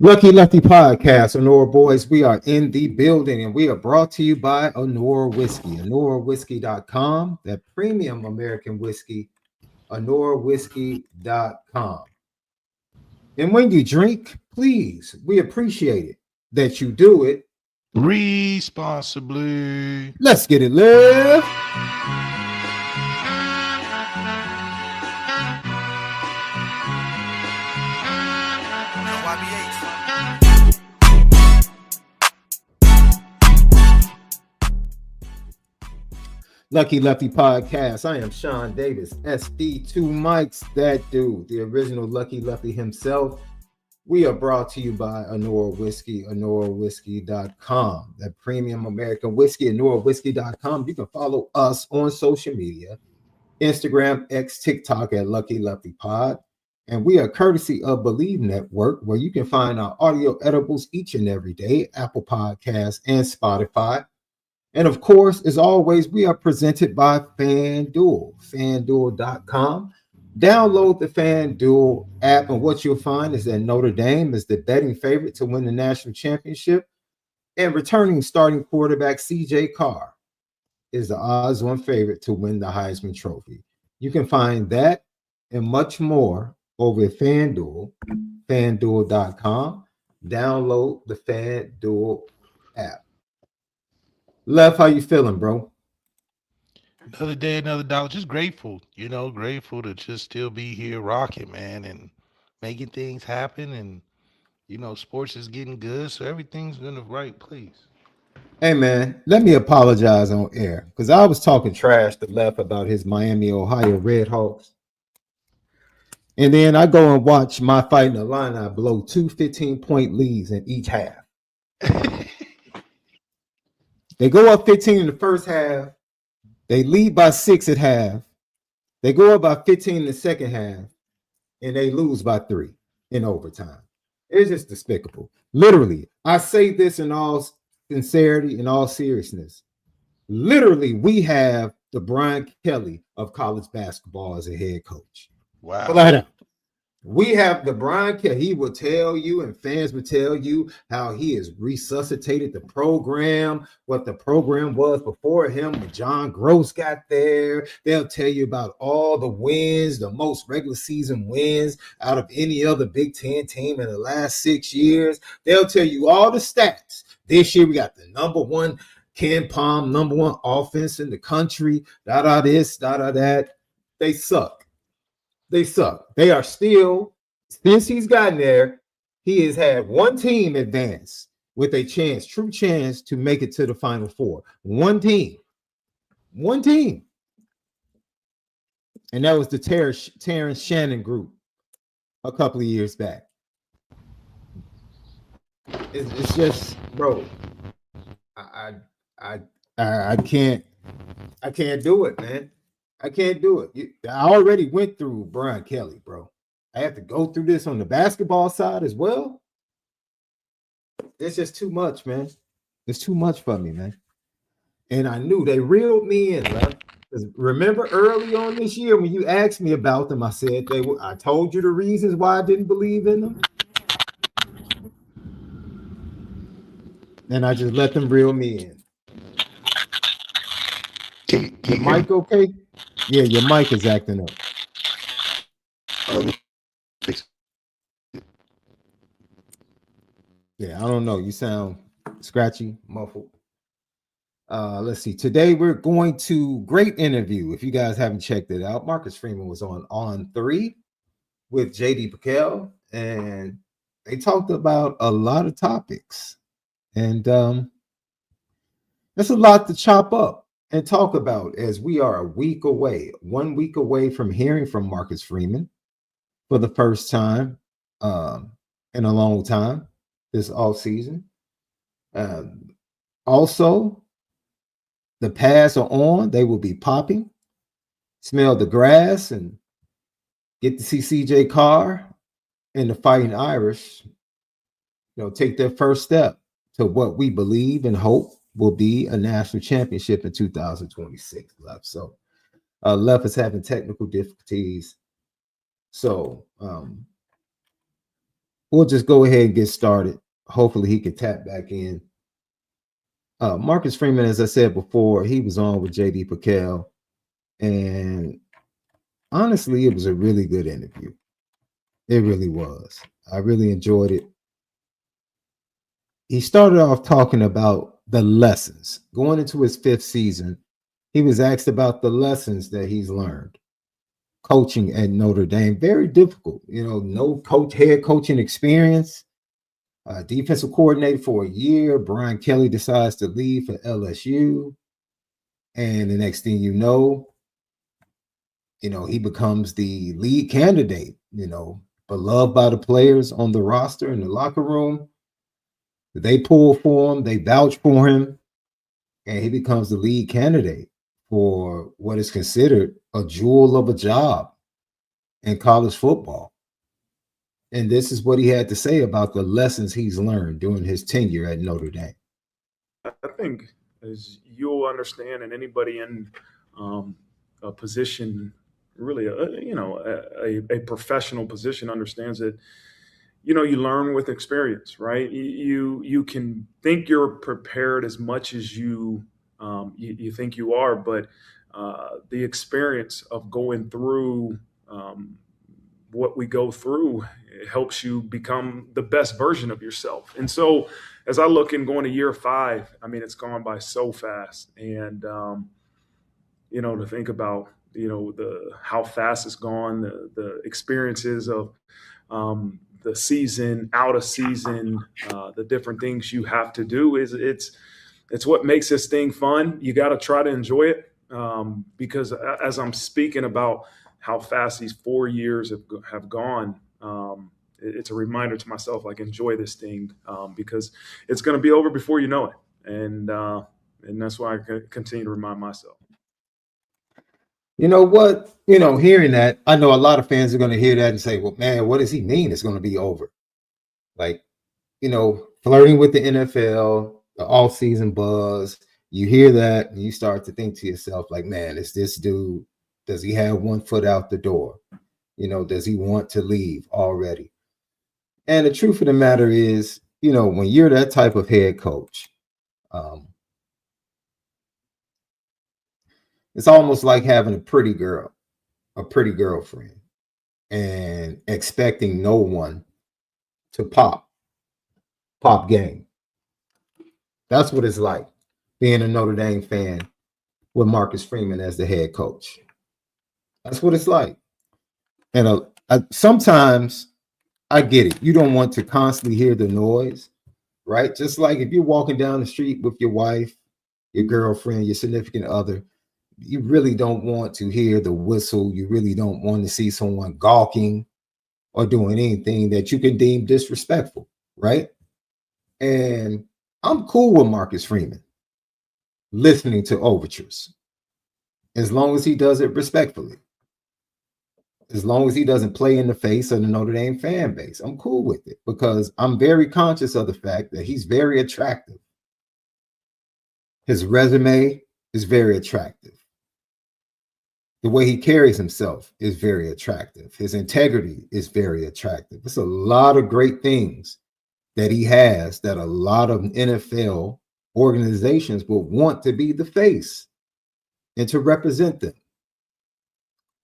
Lucky Lefty Podcast, Honora Boys. We are in the building and we are brought to you by Honora Whiskey, HonoraWhiskey.com, that premium American whiskey, HonoraWhiskey.com. And when you drink, please, we appreciate it that you do it responsibly. Let's get it lit. Lucky Lefty Podcast. I am Shaun Davis, SD2 Mics, that dude, the original Lucky Lefty himself. We are brought to you by Honora Whiskey, HonoraWhiskey.com, that premium American whiskey, HonoraWhiskey.com. You can follow us on social media, Instagram, X, TikTok at Lucky Lefty Pod. And we are courtesy of Bleav Network, where you can find our audio edibles each and every day, Apple Podcasts and Spotify. And of course, as always, we are presented by FanDuel, FanDuel.com. Download the FanDuel app, and what you'll find is that Notre Dame is the betting favorite to win the national championship, and returning starting quarterback Carr is the odds-on favorite to win the Heisman Trophy. You can find that and much more over at FanDuel, FanDuel.com. Download the FanDuel app. Left, how you feeling, bro? Another day, another dollar. Just grateful, grateful to just still be here rocking, man, and making things happen. And, sports is getting good, so everything's in the right place. Hey, man, let me apologize on air because I was talking trash to Left about his Miami, Ohio Redhawks. And then I go and watch my Fight in the Illini blow two 15-point leads in each half. They go up 15 in the first half. They lead by 6 at half. They go up by 15 in the second half, and they lose by 3 in overtime. It's just despicable. Literally, I say this in all sincerity, in all seriousness. Literally, we have the Brian Kelly of college basketball as a head coach. Wow. Flat out. We have the Brian Kelly. He will tell you, and fans will tell you, how he has resuscitated the program, what the program was before him when John Gross got there. They'll tell you about all the wins, the most regular season wins out of any other Big Ten team in the last 6 years. They'll tell you all the stats. This year, we got the number one Ken Palm, number one offense in the country, this, that. They suck. They suck. They are still, since he's gotten there, he has had one team advance with a chance, true chance to make it to the Final Four. One team. And that was the Terrence Shannon group a couple of years back. It's just, bro, I can't do it, man. I can't do it. I already went through Brian Kelly, bro. I have to go through this on the basketball side as well. It's just too much, man. It's too much for me, man. And I knew they reeled me in, right? Because remember early on this year when you asked me about them, I said I told you the reasons why I didn't believe in them. And I just let them reel me in. Your mic okay? Yeah, your mic is acting up. Yeah, I don't know. You sound scratchy, muffled. Let's see. Today we're going to great interview. If you guys haven't checked it out, Marcus Freeman was on 3 with JD Piquel, and they talked about a lot of topics. And there's a lot to chop up and talk about, as we are 1 week away from hearing from Marcus Freeman for the first time in a long time this offseason. Also, the pads are on. They will be popping. Smell the grass and get to see CJ Carr and the Fighting Irish, take their first step to what we believe and hope will be a national championship in 2026. Left. So Left is having technical difficulties. So we'll just go ahead and get started. Hopefully he can tap back in. Marcus Freeman, as I said before, he was on with JD Paquel, and honestly, it was a really good interview. It really was. I really enjoyed it. He started off talking about the lessons. Going into his 5th season, he was asked about the lessons that he's learned coaching at Notre Dame. Very difficult, no head coaching experience. Defensive coordinator for a year. Brian Kelly decides to leave for LSU. And the next thing you know, he becomes the lead candidate, beloved by the players on the roster in the locker room. They pull for him, they vouch for him, and he becomes the lead candidate for what is considered a jewel of a job in college football. And this is what he had to say about the lessons he's learned during his tenure at Notre Dame. I think, as you'll understand, and anybody in a position, really, a professional position understands that, you learn with experience, right? You can think you're prepared as much as you think you are, but the experience of going through what we go through, it helps you become the best version of yourself. And so as I look in going to year 5, I mean, it's gone by so fast. And, to think about, how fast it's gone, the experiences of the season, out of season, the different things you have to do it's what makes this thing fun. You got to try to enjoy it because as I'm speaking about how fast these 4 years have gone, it's a reminder to myself, like, enjoy this thing because it's going to be over before you know it. And that's why I continue to remind myself. You know what? Hearing that, I know a lot of fans are going to hear that and say, well, man, what does he mean it's going to be over? Like, flirting with the NFL, the off-season buzz, you hear that and you start to think to yourself, like, man, is this dude, does he have one foot out the door? Does he want to leave already? And the truth of the matter is, when you're that type of head coach, it's almost like having a pretty girlfriend, and expecting no one to pop game. That's what it's like being a Notre Dame fan with Marcus Freeman as the head coach. That's what it's like. And sometimes I get it. You don't want to constantly hear the noise, right? Just like if you're walking down the street with your wife, your girlfriend, your significant other, you really don't want to hear the whistle. You really don't want to see someone gawking or doing anything that you can deem disrespectful, right? And I'm cool with Marcus Freeman listening to overtures, as long as he does it respectfully, as long as he doesn't play in the face of the Notre Dame fan base. I'm cool with it because I'm very conscious of the fact that he's very attractive. His resume is very attractive. The way he carries himself is very attractive. His integrity is very attractive. It's a lot of great things that he has that a lot of NFL organizations will want to be the face and to represent them.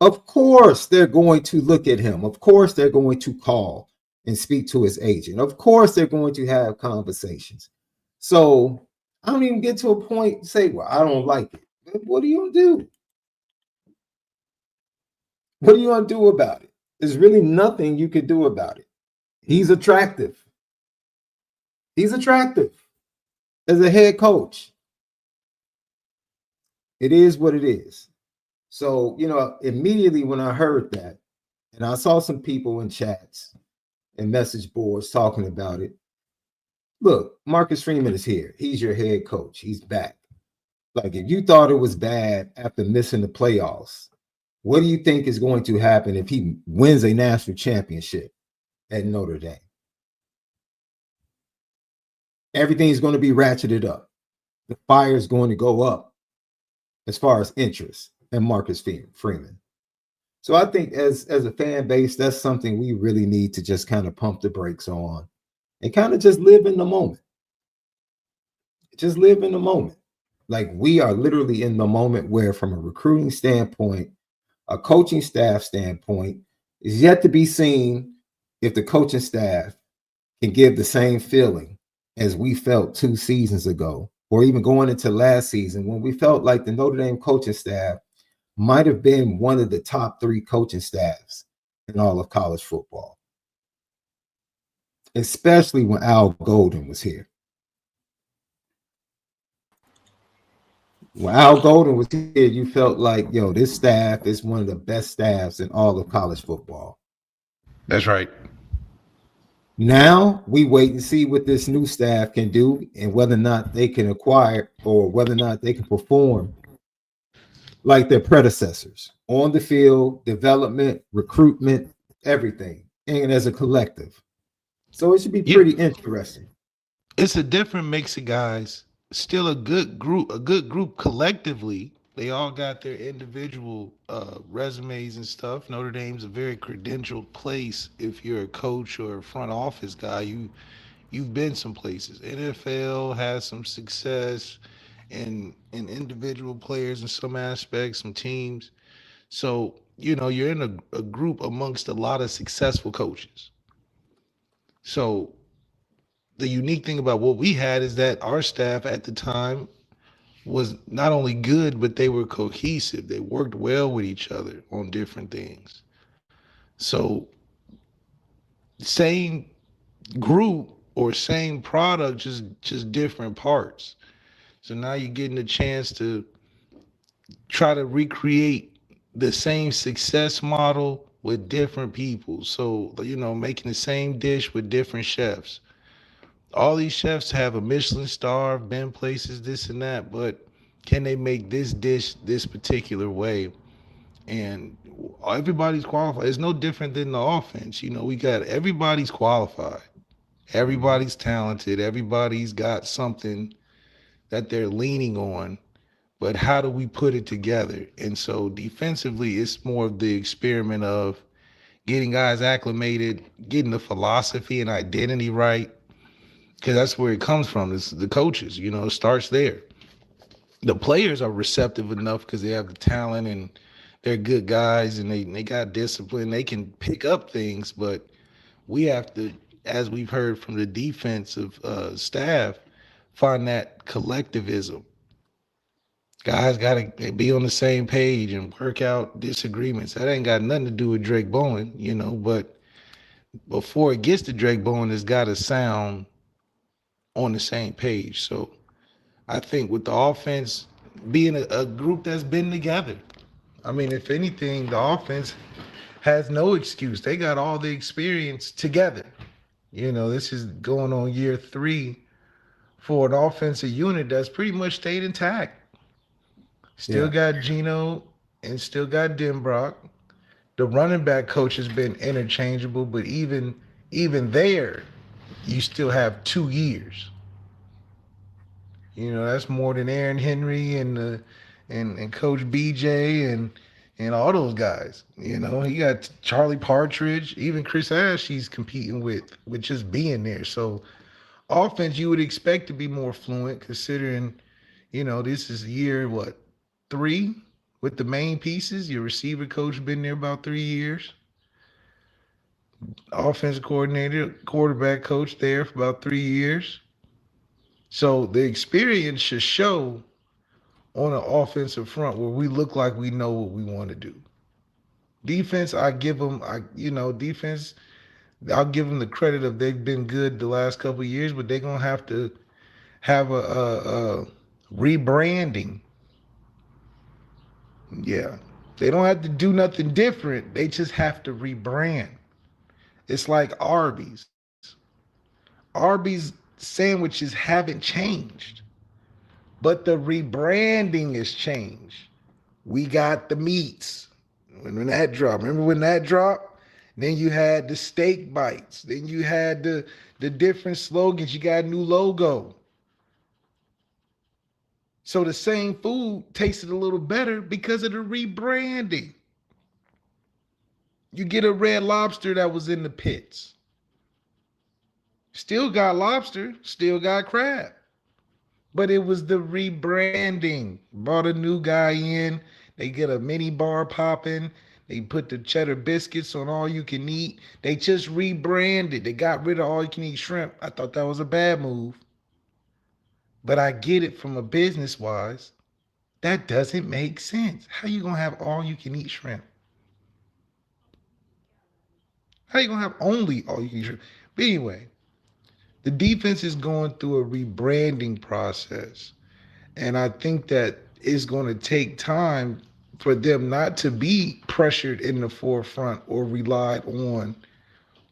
Of course, they're going to look at him. Of course, they're going to call and speak to his agent. Of course, they're going to have conversations. So I don't even get to a point to say, well, I don't like it. But what are you going to do? What are you going to do about it? There's really nothing you could do about it. He's attractive. He's attractive as a head coach. It is what it is. So, immediately when I heard that, and I saw some people in chats and message boards talking about it, look, Marcus Freeman is here. He's your head coach. He's back. Like, if you thought it was bad after missing the playoffs, what do you think is going to happen if he wins a national championship at Notre Dame? Everything's going to be ratcheted up. The fire is going to go up as far as interest in Marcus Freeman. So I think as a fan base, that's something we really need to just kind of pump the brakes on and kind of just live in the moment. Just live in the moment. Like we are literally in the moment where, from a recruiting standpoint, a coaching staff standpoint, is yet to be seen if the coaching staff can give the same feeling as we felt 2 seasons ago, or even going into last season when we felt like the Notre Dame coaching staff might have been one of the top 3 coaching staffs in all of college football, especially when Al Golden was here. When Al Golden was here, you felt like, yo, this staff is one of the best staffs in all of college football. That's right. Now we wait and see what this new staff can do and whether or not they can acquire or whether or not they can perform like their predecessors on the field, development, recruitment, everything, and as a collective. So it should be pretty interesting. It's a different mix of guys. Still a good group collectively. They all got their individual resumes and stuff. Notre Dame's a very credentialed place. If you're a coach or a front office guy, you've been some places. NFL has some success in individual players in some aspects, some teams. So, you're in a group amongst a lot of successful coaches. So the unique thing about what we had is that our staff at the time was not only good, but they were cohesive. They worked well with each other on different things. So same group or same product, just different parts. So now you're getting a chance to try to recreate the same success model with different people. So, making the same dish with different chefs. All these chefs have a Michelin star, been places, this and that, but can they make this dish this particular way? And everybody's qualified. It's no different than the offense. We got everybody's qualified. Everybody's talented. Everybody's got something that they're leaning on. But how do we put it together? And so defensively, it's more of the experiment of getting guys acclimated, getting the philosophy and identity right, because that's where it comes from. It's the coaches, it starts there. The players are receptive enough because they have the talent and they're good guys and they got discipline. They can pick up things, but we have to, as we've heard from the defensive staff, find that collectivism. Guys got to be on the same page and work out disagreements. That ain't got nothing to do with Drayk Bowen, but before it gets to Drayk Bowen, it's got to sound on the same page. So I think with the offense being a group that's been together, I mean, if anything, the offense has no excuse. They got all the experience together. This is going on year 3 for an offensive unit that's pretty much stayed intact. Still got Gino and still got Denbrock. The running back coach has been interchangeable, but even there, you still have 2 years. That's more than Aaron Henry and Coach BJ and all those guys. He got Charlie Partridge, even Chris Ash he's competing with just being there. So offense you would expect to be more fluent considering, this is year 3 with the main pieces. Your receiver coach been there about 3 years. Offensive coordinator, quarterback coach there for about 3 years. So the experience should show on an offensive front where we look like we know what we want to do. Defense, I'll give them the credit of they've been good the last couple of years, but they're going to have a rebranding. Yeah. They don't have to do nothing different. They just have to rebrand. It's like Arby's. Arby's sandwiches haven't changed, but the rebranding has changed. We got the meats. When that dropped, remember when that dropped? Then you had the steak bites. Then you had the different slogans. You got a new logo. So the same food tasted a little better because of the rebranding. You get a Red Lobster that was in the pits. Still got lobster, still got crab. But it was the rebranding. Brought a new guy in. They get a mini bar popping. They put the cheddar biscuits on all you can eat. They just rebranded. They got rid of all you can eat shrimp. I thought that was a bad move. But I get it from a business wise. That doesn't make sense. How you gonna have all you can eat shrimp? How you gonna have only all you can eat shrimp? But anyway, the defense is going through a rebranding process. And I think that it's going to take time for them not to be pressured in the forefront or relied on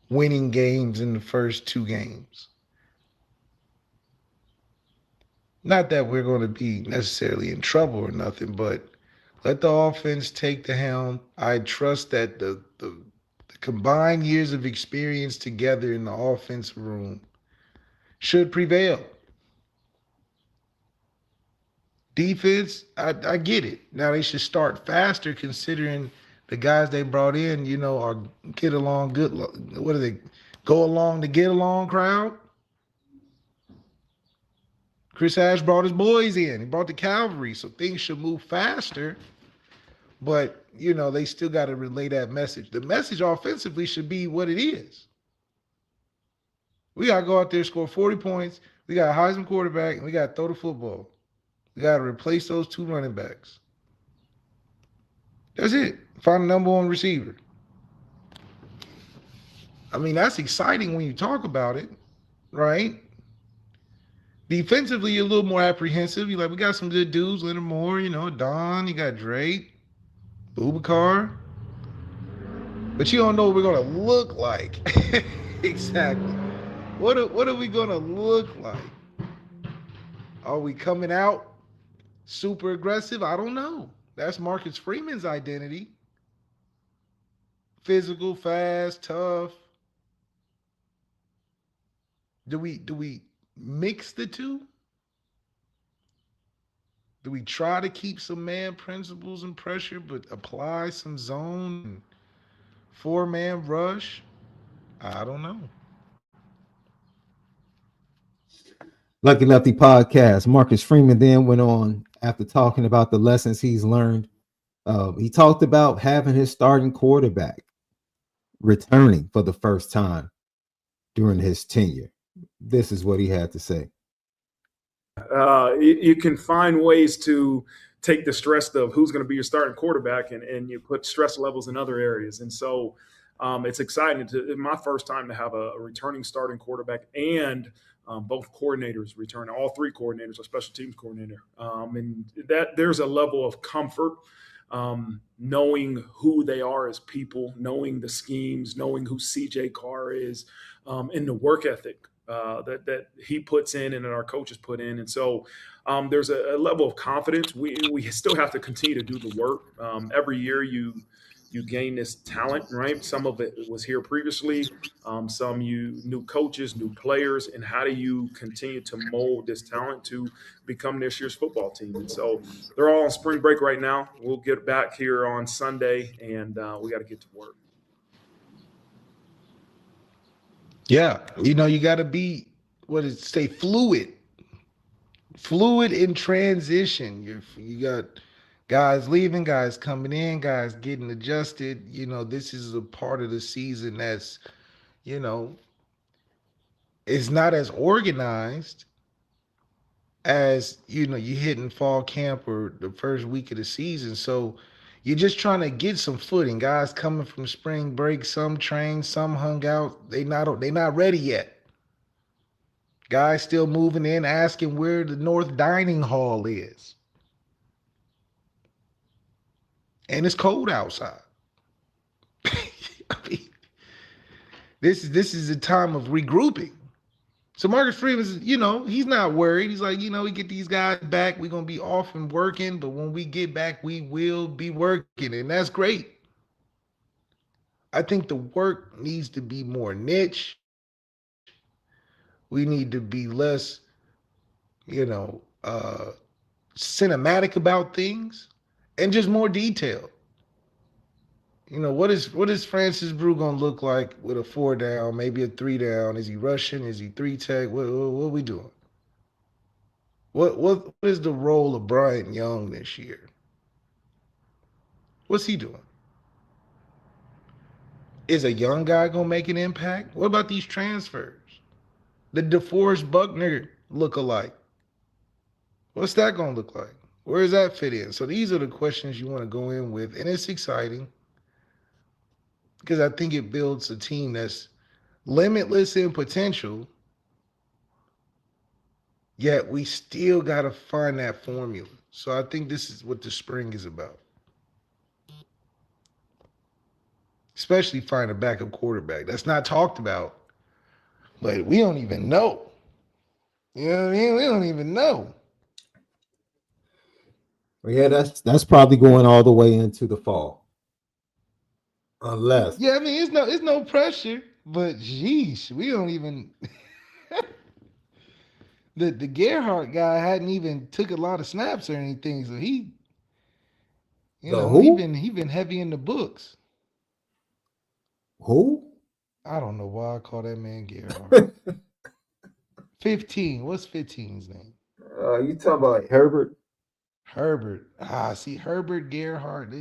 winning games in the first 2 games. Not that we're going to be necessarily in trouble or nothing, but let the offense take the helm. I trust that the combined years of experience together in the offensive room should prevail. Defense, I get it. Now they should start faster considering the guys they brought in, are get along good. What are they? Go along to get along crowd? Chris Ash brought his boys in. He brought the cavalry, so things should move faster. But, they still got to relay that message. The message offensively should be what it is. We got to go out there, score 40 points. We got a Heisman quarterback, and we got to throw the football. We got to replace those 2 running backs. That's it. Find a number 1 receiver. I mean, that's exciting when you talk about it, right? Defensively, you're a little more apprehensive. You're like, we got some good dudes, Leonard Moore, Don, you got Drayk, Carr. But you don't know what we're going to look like. Exactly. What are we going to look like? Are we coming out super aggressive? I don't know. That's Marcus Freeman's identity. Physical, fast, tough. Do we mix the two? Do we try to keep some man principles and pressure, but apply some zone and 4-man rush? I don't know. Lucky Lefty podcast. Marcus Freeman then went on after talking about the lessons he's learned. He talked about having his starting quarterback returning for the first time during his tenure. This is what he had to say. You can find ways to take the stress of who's going to be your starting quarterback and you put stress levels in other areas. And so it's exciting. My first time to have a returning starting quarterback and both coordinators return, all 3 coordinators, a special teams coordinator. And that there's a level of comfort knowing who they are as people, knowing the schemes, knowing who CJ Carr is, and the work ethic that he puts in and that our coaches put in. And so there's a level of confidence. We still have to continue to do the work. Every year you gain this talent, right? Some of it was here previously. Some new coaches, new players, and how do you continue to mold this talent to become this year's football team? And so they're all on spring break right now. We'll get back here on Sunday, and we got to get to work. Yeah, you got to be, fluid in transition. You got guys leaving, guys coming in, guys getting adjusted. This is a part of the season that's, it's not as organized as, you hitting fall camp or the first week of the season. So you're just trying to get some footing. Guys coming from spring break, some trained, some hung out. They not ready yet. Guys still moving in, asking where the North Dining Hall is. And it's cold outside. I mean, this is a time of regrouping. So Marcus Freeman, he's not worried. He's like, we get these guys back. We're going to be off and working. But when we get back, we will be working. And that's great. I think the work needs to be more niche. We need to be less, cinematic about things and just more detailed. You know, what is Francis Brew gonna look like with a 4 down, maybe a 3 down? Is he rushing? Is he 3 tech? What are we doing? What is the role of Bryant Young this year? What's he doing? Is a young guy gonna make an impact? What about these transfers? The DeForest Buckner look-alike. What's that gonna look like? Where does that fit in? So these are the questions you want to go in with, and it's exciting because I think it builds a team that's limitless in potential, yet we still got to find that formula. So I think this is what the spring is about. Especially find a backup quarterback. That's not talked about, but we don't even know. You know what I mean? We don't even know. Well, yeah, that's probably going all the way into the fall. Unless Yeah, I mean it's no pressure, but geez, we don't even the Gerhardt guy hadn't even took a lot of snaps or anything, so he the he been heavy in the books. who? I don't know why I call that man Gerhardt. 15. What's 15's name? You talking about Herbert? Herbert. See, Herbert Gerhardt.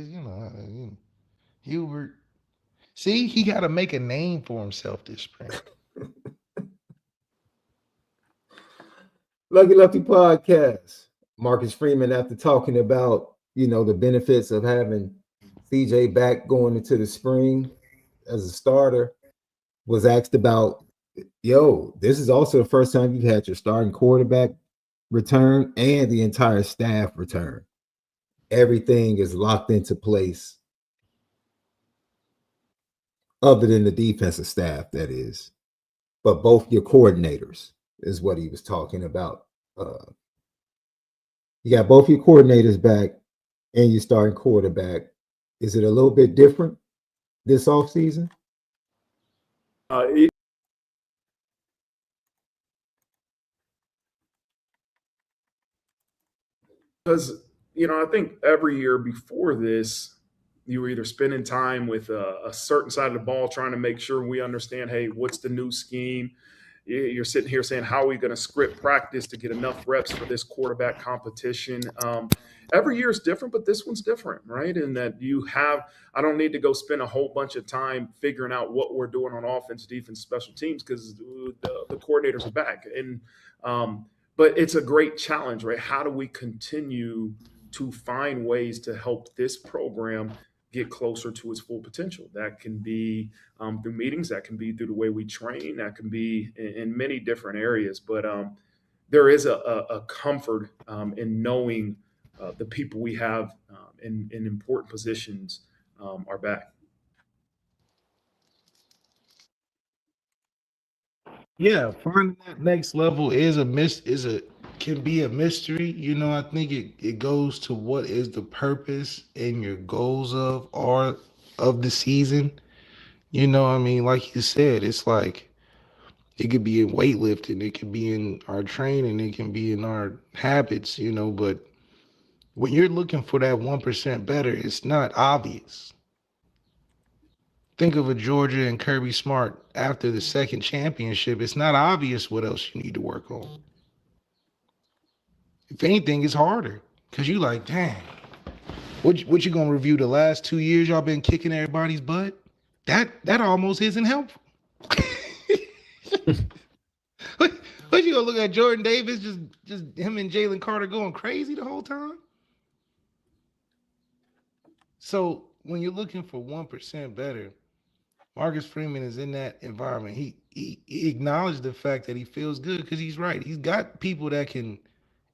Hubert. See, he got to make a name for himself this spring. Lucky Lefty Podcast. Marcus Freeman, after talking about the benefits of having CJ back going into the spring as a starter, was asked about, this is also the first time you've had your starting quarterback return and the entire staff return. Everything is locked into place, other than the defensive staff, that is. But both your coordinators is what he was talking about. You got both your coordinators back and your starting quarterback. Is it a little bit different this offseason? Because, I think every year before this, you were either spending time with a certain side of the ball trying to make sure we understand, hey, what's the new scheme? You're sitting here saying, how are we going to script practice to get enough reps for this quarterback competition? Every year is different, but this one's different, right? In that I don't need to go spend a whole bunch of time figuring out what we're doing on offense, defense, special teams, because the coordinators are back. But it's a great challenge, right? How do we continue to find ways to help this program get closer to its full potential? That can be through meetings, that can be through the way we train, that can be in many different areas. But there is a comfort in knowing the people we have in important positions are back. Yeah, finding that next level can be a mystery. I think it goes to what is the purpose and your goals of the season. I mean, like you said, it's like it could be in weightlifting, it could be in our training, it can be in our habits, but when you're looking for that 1% better, it's not obvious. Think of a Georgia and Kirby Smart after the second championship. It's not obvious what else you need to work on. If anything, it's harder because you like, dang, what you gonna review the last 2 years y'all been kicking everybody's butt? That almost isn't helpful. What you gonna look at Jordan Davis, just him and Jalen Carter going crazy the whole time? So when you're looking for 1% better, Marcus Freeman is in that environment. He acknowledged the fact that he feels good because he's right. He's got people that can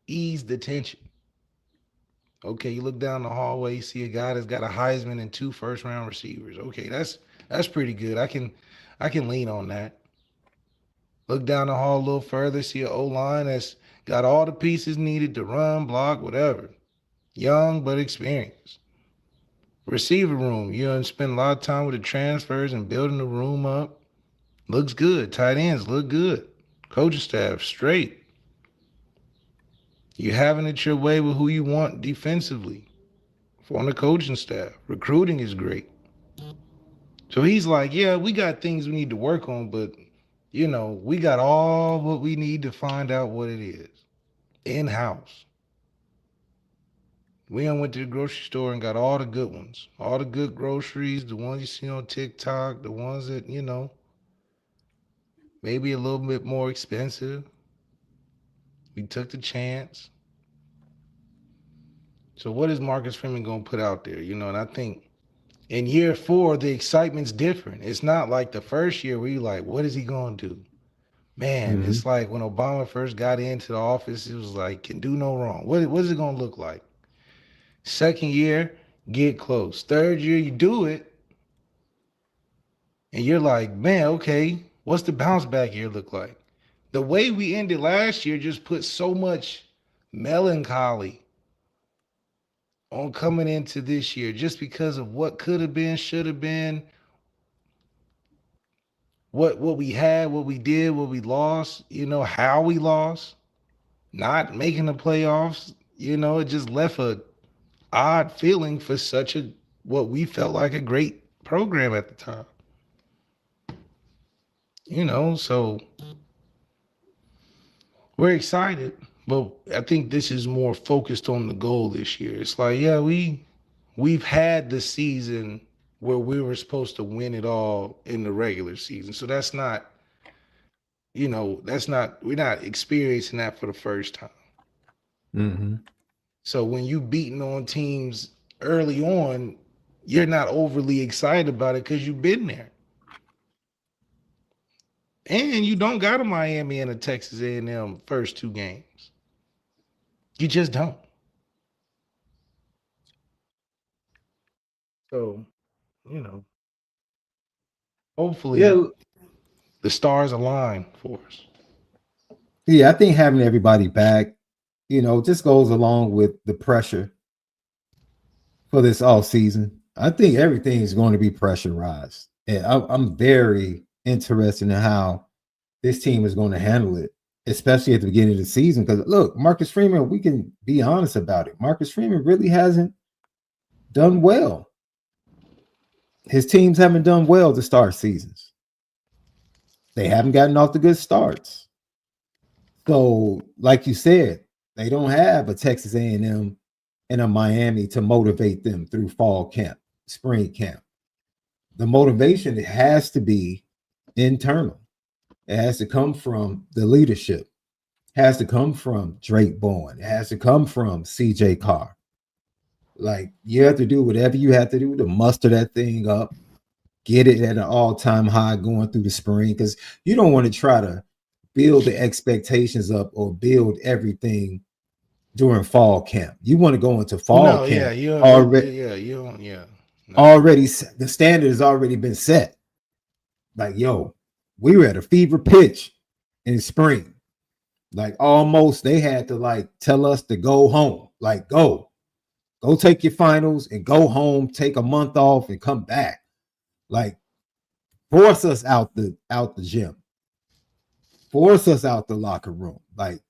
ease the tension. Okay, you look down the hallway, you see a guy that's got a Heisman and 2 first-round receivers. Okay, that's pretty good. I can lean on that. Look down the hall a little further, see an O-line that's got all the pieces needed to run, block, whatever. Young but experienced. Receiver room, you done spend a lot of time with the transfers and building the room up. Looks good. Tight ends look good. Coaching staff straight. You having it your way with who you want defensively on the coaching staff. Recruiting is great. So he's like, yeah, we got things we need to work on, but we got all what we need to find out what it is in-house. We done went to the grocery store and got all the good ones, all the good groceries, the ones you see on TikTok, the ones that, maybe a little bit more expensive. We took the chance. So what is Marcus Freeman going to put out there? And I think in year 4, the excitement's different. It's not like the first year where you're like, what is he going to do? Man, It's like when Obama first got into the office, it was like, can do no wrong. What is it going to look like? Second year, get close. Third year, you do it. And you're like, man, okay, what's the bounce back year look like? The way we ended last year just put so much melancholy on coming into this year just because of what could have been, should have been, what we had, what we did, what we lost, how we lost, not making the playoffs. It just left a odd feeling for such a what we felt like a great program at the time. So we're excited, but I think this is more focused on the goal this year. It's like, yeah, we've had the season where we were supposed to win it all in the regular season. So that's not, we're not experiencing that for the first time. Mm-hmm. So when you beating on teams early on, you're not overly excited about it because you've been there. And you don't got a Miami and a Texas A&M first 2 games. You just don't. So, hopefully the stars align for us. Yeah, I think having everybody back, just goes along with the pressure for this off season. I think everything is going to be pressurized. And I'm very interested in how this team is going to handle it, especially at the beginning of the season. Because look, Marcus Freeman, we can be honest about it. Marcus Freeman really hasn't done well. His teams haven't done well to start seasons. They haven't gotten off the good starts. So, like you said, they don't have a Texas A&M and a Miami to motivate them through fall camp, spring camp. The motivation, it has to be internal. It has to come from the leadership. It has to come from Drayk Bowen. It has to come from CJ Carr. Like, you have to do whatever you have to do to muster that thing up, get it at an all-time high going through the spring, because you don't want to try to build the expectations up or build everything during fall camp. You want to go into fall camp. Already the standard has already been set. Like, yo, we were at a fever pitch in spring. Like, almost they had to like tell us to go home. Like, go take your finals and go home, take a month off and come back. Like, force us out the gym. Force us out the locker room. Like,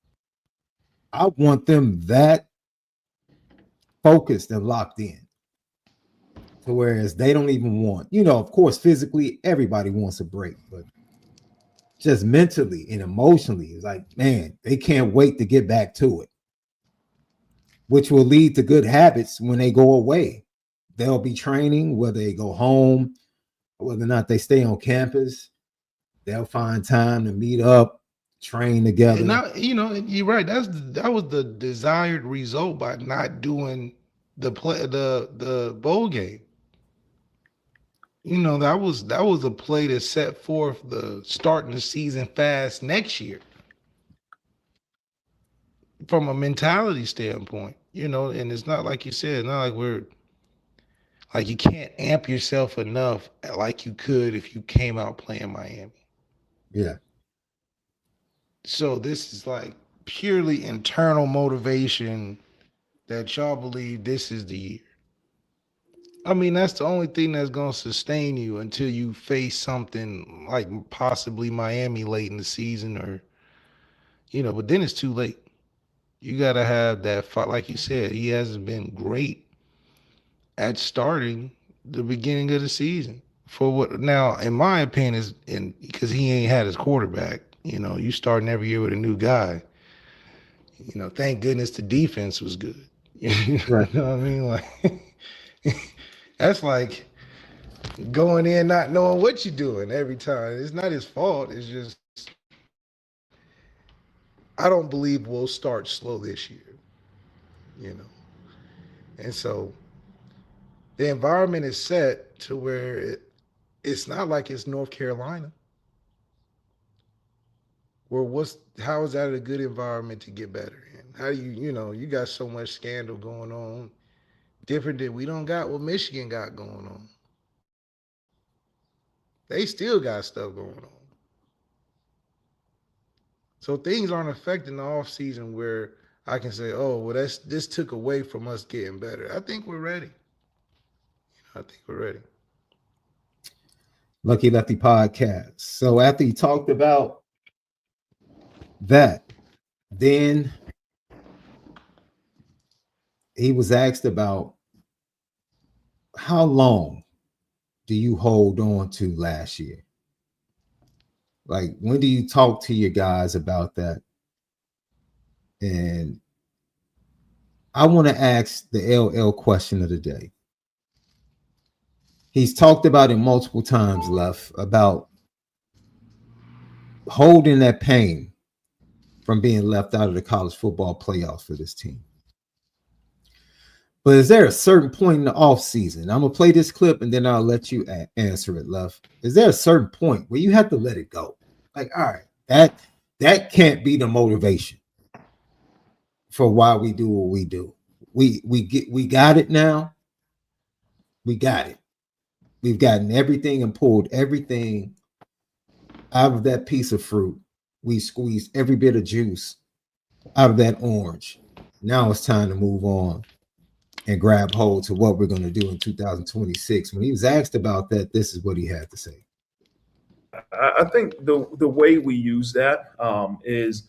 I want them that focused and locked in. To whereas they don't even want, of course, physically, everybody wants a break, but just mentally and emotionally, it's like, man, they can't wait to get back to it, which will lead to good habits when they go away. They'll be training, whether they go home, whether or not they stay on campus. They'll find time to meet up, train together. And now, you're right. That was the desired result by not doing the bowl game. That was a play that set forth the starting the season fast next year. From a mentality standpoint, and it's not like you said, not like we're like you can't amp yourself enough like you could if you came out playing Miami. Yeah. So this is like purely internal motivation that y'all believe this is the year. I mean, that's the only thing that's going to sustain you until you face something like possibly Miami late in the season or, but then it's too late. You got to have that fight. Like you said, he hasn't been great at starting the beginning of the season. for what now, in my opinion, is because he ain't had his quarterback. You starting every year with a new guy. Thank goodness the defense was good. You Right. know what I mean? Like that's like going in not knowing what you're doing every time. It's not his fault. It's just I don't believe we'll start slow this year. You know, and so the environment is set to where it's not like it's North Carolina. Where how is that a good environment to get better in? How do you got so much scandal going on, different than we don't got what Michigan got going on. They still got stuff going on. So things aren't affecting the offseason where I can say, oh, well, this took away from us getting better. I think we're ready. I think we're ready. Lucky Lefty podcast. So after he talked about that, then he was asked about how long do you hold on to last year? Like, when do you talk to your guys about that? And I want to ask the LL question of the day. He's talked about it multiple times, Left, about holding that pain from being left out of the college football playoffs for this team. But is there a certain point in the offseason? I'm going to play this clip and then I'll let you answer it, Left. Is there a certain point where you have to let it go? Like, all right, that can't be the motivation for why we do what we do. We got it now. We got it. We've gotten everything and pulled everything out of that piece of fruit. We squeezed every bit of juice out of that orange. Now it's time to move on and grab hold to what we're going to do in 2026. When he was asked about that, this is what he had to say. I think the way we use that is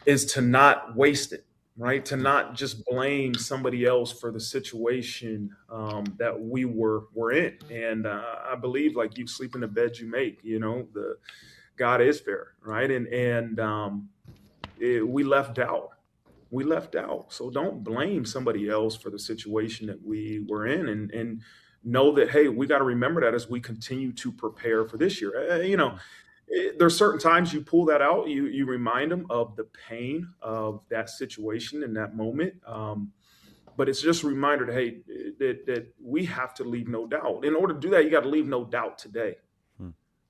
to not waste it, right? To not just blame somebody else for the situation that we were in. And I believe, like, you sleep in the bed you make. The God is fair, right? And we left out. We left out. So don't blame somebody else for the situation that we were in, and know that, hey, we got to remember that as we continue to prepare for this year. There's certain times you pull that out, you remind them of the pain of that situation in that moment. But it's just a reminder that, hey, that we have to leave no doubt. In order to do that, you got to leave no doubt today.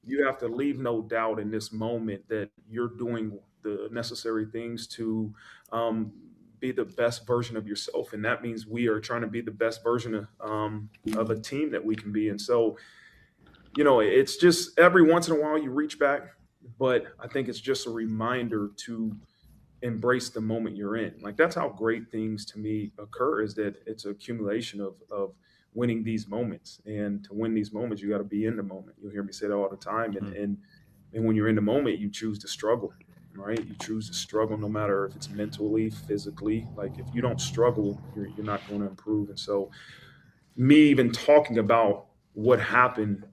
You have to leave no doubt in this moment that you're doing the necessary things to be the best version of yourself. And that means we are trying to be the best version of a team that we can be. And so, it's just every once in a while you reach back, but I think it's just a reminder to embrace the moment you're in. Like, that's how great things to me occur, is that it's an accumulation of winning these moments. And to win these moments, you got to be in the moment. You'll hear me say that all the time. And when you're in the moment, you choose to struggle, right? You choose to struggle no matter if it's mentally, physically. Like, if you don't struggle, you're not going to improve. And so, me even talking about what happened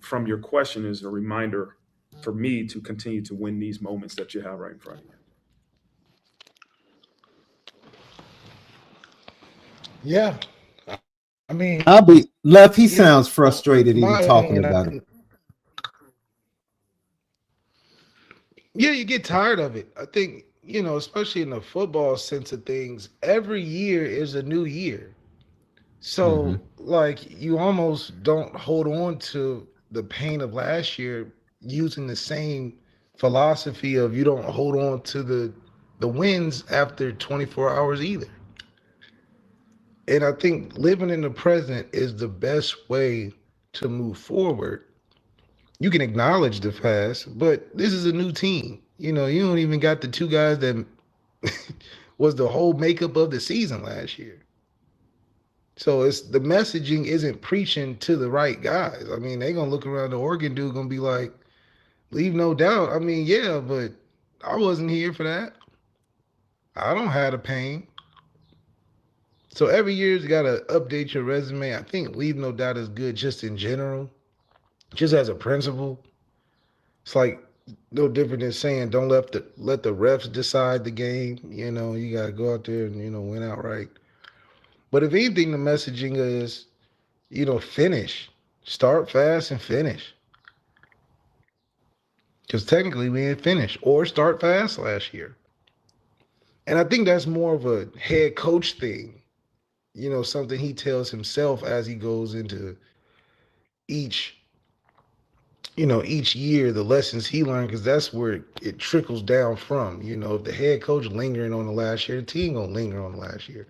from your question is a reminder for me to continue to win these moments that you have right in front of you. Yeah. I mean, I'll be Left. He sounds frustrated even talking about it. Yeah, you get tired of it. I think, especially in the football sense of things, every year is a new year. So, like, you almost don't hold on to the pain of last year using the same philosophy of you don't hold on to the wins after 24 hours either. And I think living in the present is the best way to move forward. You can acknowledge the past, but this is a new team. You don't even got the two guys that was the whole makeup of the season last year. So it's the messaging isn't preaching to the right guys. I mean, they're gonna look around the Oregon dude gonna be like, leave no doubt. I mean, yeah, but I wasn't here for that. I don't have the pain. So every year you gotta update your resume. I think leave no doubt is good just in general. just as a principle, it's like no different than saying don't let the refs decide the game. You gotta go out there and win outright. But if anything, the messaging is finish, start fast and finish. Because technically we didn't finish or start fast last year. And I think that's more of a head coach thing, something he tells himself as he goes into each, each year, the lessons he learned, because that's where it trickles down from. If the head coach lingering on the last year, the team gonna linger on the last year.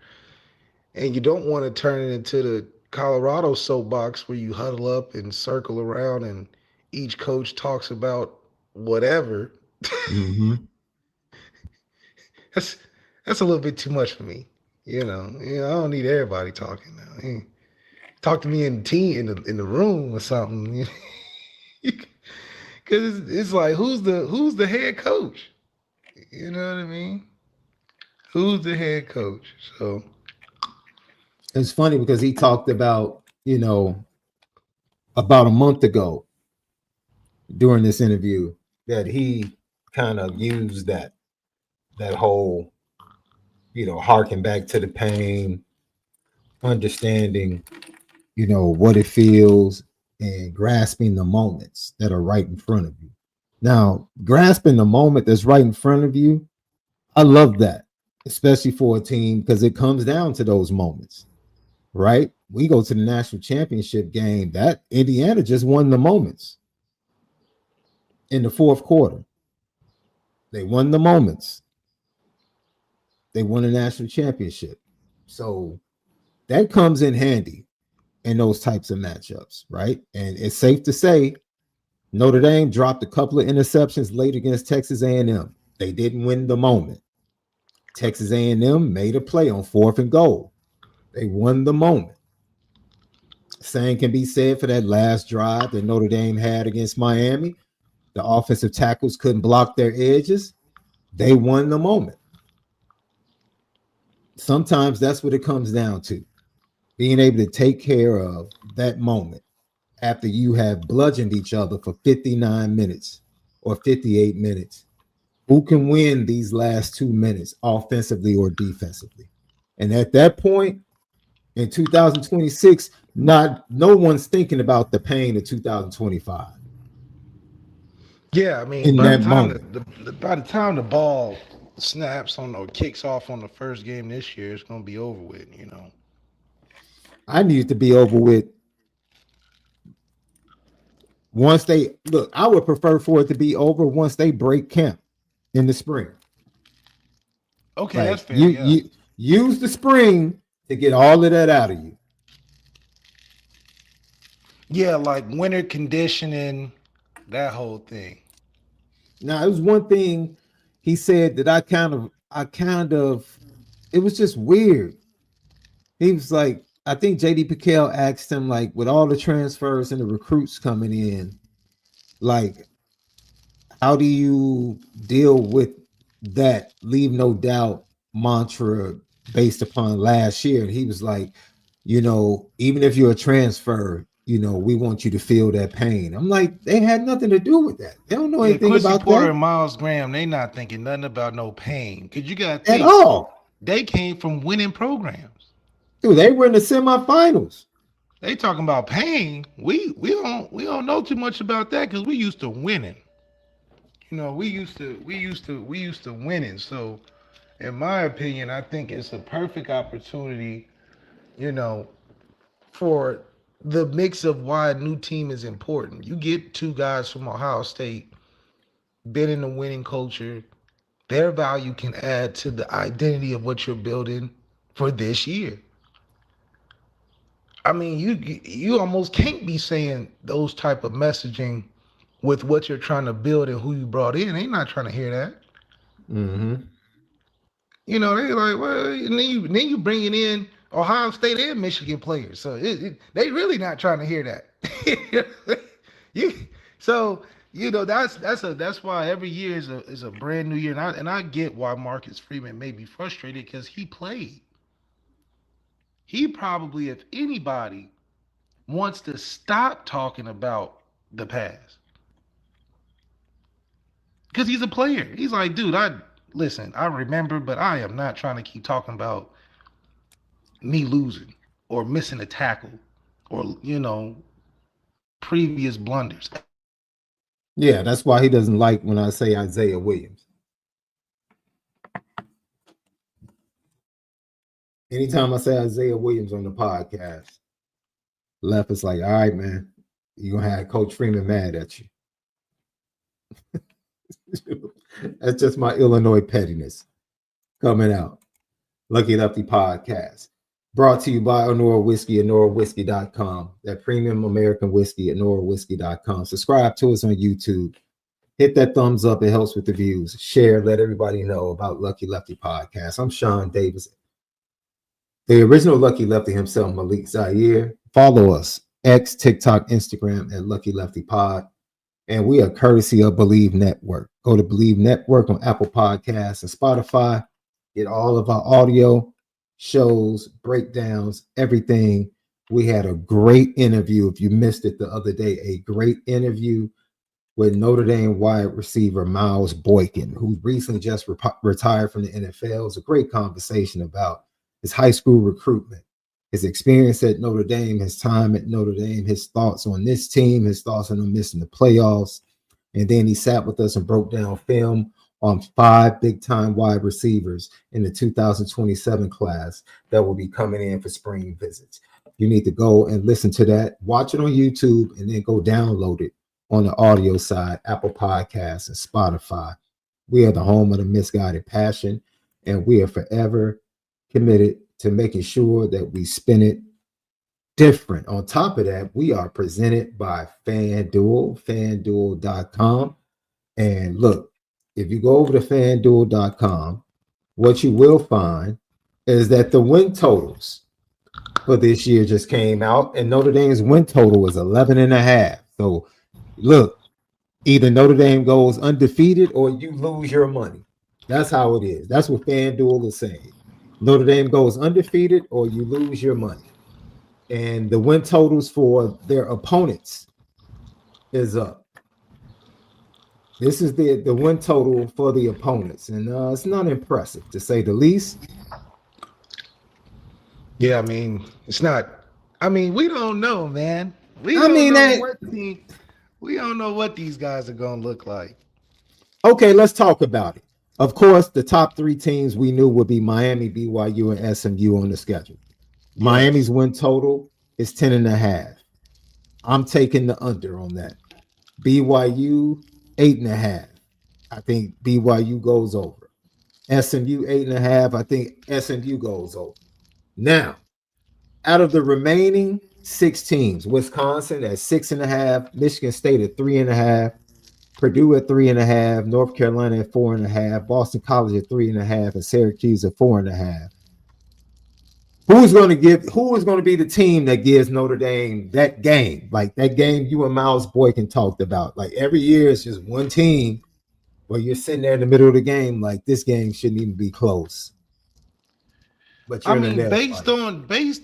And you don't want to turn it into the Colorado soapbox where you huddle up and circle around and each coach talks about whatever. Mm-hmm. That's a little bit too much for me. I don't need everybody talking now. Talk to me in the team in the room or something. Because it's like who's the head coach? You know what I mean? Who's the head coach? So It's funny because he talked about, about a month ago during this interview that he kind of used that whole, harking back to the pain, understanding, what it feels and grasping the moments that are right in front of you. Now, grasping the moment that's right in front of you, I love that, especially for a team because it comes down to those moments, right? We go to the national championship game that Indiana just won the moments in the fourth quarter. They won the moments. They won a national championship. So that comes in handy in those types of matchups, right? And it's safe to say Notre Dame dropped a couple of interceptions late against Texas A&M. They didn't win the moment. Texas A&M made a play on 4th and goal. They won the moment. Same can be said for that last drive that Notre Dame had against Miami. The offensive tackles couldn't block their edges. They won the moment. Sometimes that's what it comes down to. Being able to take care of that moment after you have bludgeoned each other for 59 minutes or 58 minutes. Who can win these last 2 minutes offensively or defensively? And at that point in 2026, no one's thinking about the pain of 2025. yeah, I mean, In by the that time moment, by the time the ball snaps on or kicks off on the first game this year, it's gonna be over with. I need it to be over with once they look. I would prefer for it to be over once they break camp in the spring. Okay, Like that's fair. Yeah, you use the spring to get all of that out of you. yeah, like winter conditioning, that whole thing. Now, it was one thing he said that it was just weird. He was like, I think JD Piquel asked him, like, with all the transfers and the recruits coming in, like, how do you deal with that leave no doubt mantra based upon last year? And he was like, even if you're a transfer, we want you to feel that pain. I'm like, they had nothing to do with that. They don't know Yeah, anything Quincy about Porter that and Miles Graham, they not thinking nothing about no pain. Cause you gotta at think, all. they came from winning programs. Dude, they were in the semifinals. They talking about pain. We don't know too much about that because we used to winning. We used to winning. So in my opinion, I think it's a perfect opportunity, you know, for the mix of why a new team is important. You get two guys from Ohio State, been in the winning culture. Their value can add to the identity of what you're building for this year. I mean, you almost can't be saying those type of messaging with what you're trying to build and who you brought in. They not trying to hear that. Mm-hmm. They like, well, and then you bringing in Ohio State and Michigan players, so they really not trying to hear that. you, so that's why every year is a brand new year, and I get why Marcus Freeman may be frustrated because he played. He probably, if anybody, wants to stop talking about the pass. Because he's a player. He's like, dude, I remember, but I am not trying to keep talking about me losing or missing a tackle or, previous blunders. Yeah, that's why he doesn't like when I say Isaiah Williams. Anytime I say Isaiah Williams on the podcast, left is like, all right, man, you're going to have Coach Freeman mad at you. That's just my Illinois pettiness coming out. Lucky Lefty Podcast. Brought to you by Honora Whiskey, HonoraWhiskey.com. That premium American whiskey, HonoraWhiskey.com. Subscribe to us on YouTube. Hit that thumbs up. It helps with the views. Share. Let everybody know about Lucky Lefty Podcast. I'm Shaun Davis. The original Lucky Lefty himself, Malik ZAIRE. Follow us. X, TikTok, Instagram at Lucky Lefty Pod. And we are courtesy of Bleav Network. Go to Bleav Network on Apple Podcasts and Spotify. Get all of our audio, shows, breakdowns, everything. We had a great interview. If you missed it the other day, a great interview with Notre Dame wide receiver Miles Boykin, who recently just retired from the NFL. It was a great conversation about his high school recruitment, his experience at Notre Dame, his time at Notre Dame, his thoughts on this team, his thoughts on them missing the playoffs. And then he sat with us and broke down film on 5 big-time wide receivers in the 2027 class that will be coming in for spring visits. You need to go and listen to that. Watch it on YouTube and then go download it on the audio side, Apple Podcasts and Spotify. We are the home of the misguided passion, and we are forever committed to making sure that we spin it different. On top of that, we are presented by FanDuel, FanDuel.com. And look, if you go over to FanDuel.com, what you will find is that the win totals for this year just came out, and Notre Dame's win total is 11.5. So look, either Notre Dame goes undefeated or you lose your money. That's how it is. That's what FanDuel is saying. Notre Dame goes undefeated or you lose your money. And the win totals for their opponents is up. This is the win total for the opponents. And it's not impressive, to say the least. Yeah, I mean, it's not. I mean, we don't know, man. We don't know what these guys are going to look like. Okay, let's talk about it. Of course, the top 3 teams we knew would be Miami, BYU, and SMU on the schedule. Yes. Miami's win total is 10.5. I'm taking the under on that. BYU, 8.5. I think BYU goes over. SMU, 8.5. I think SMU goes over. Now, out of the remaining 6 teams, Wisconsin at 6.5, Michigan State at 3.5, Purdue at 3.5, North Carolina at 4.5, Boston College at 3.5, and Syracuse at 4.5. Who is going to be the team that gives Notre Dame that game? Like that game you and Miles Boykin talked about. Like every year it's just one team where you're sitting there in the middle of the game, like this game shouldn't even be close. But I mean, based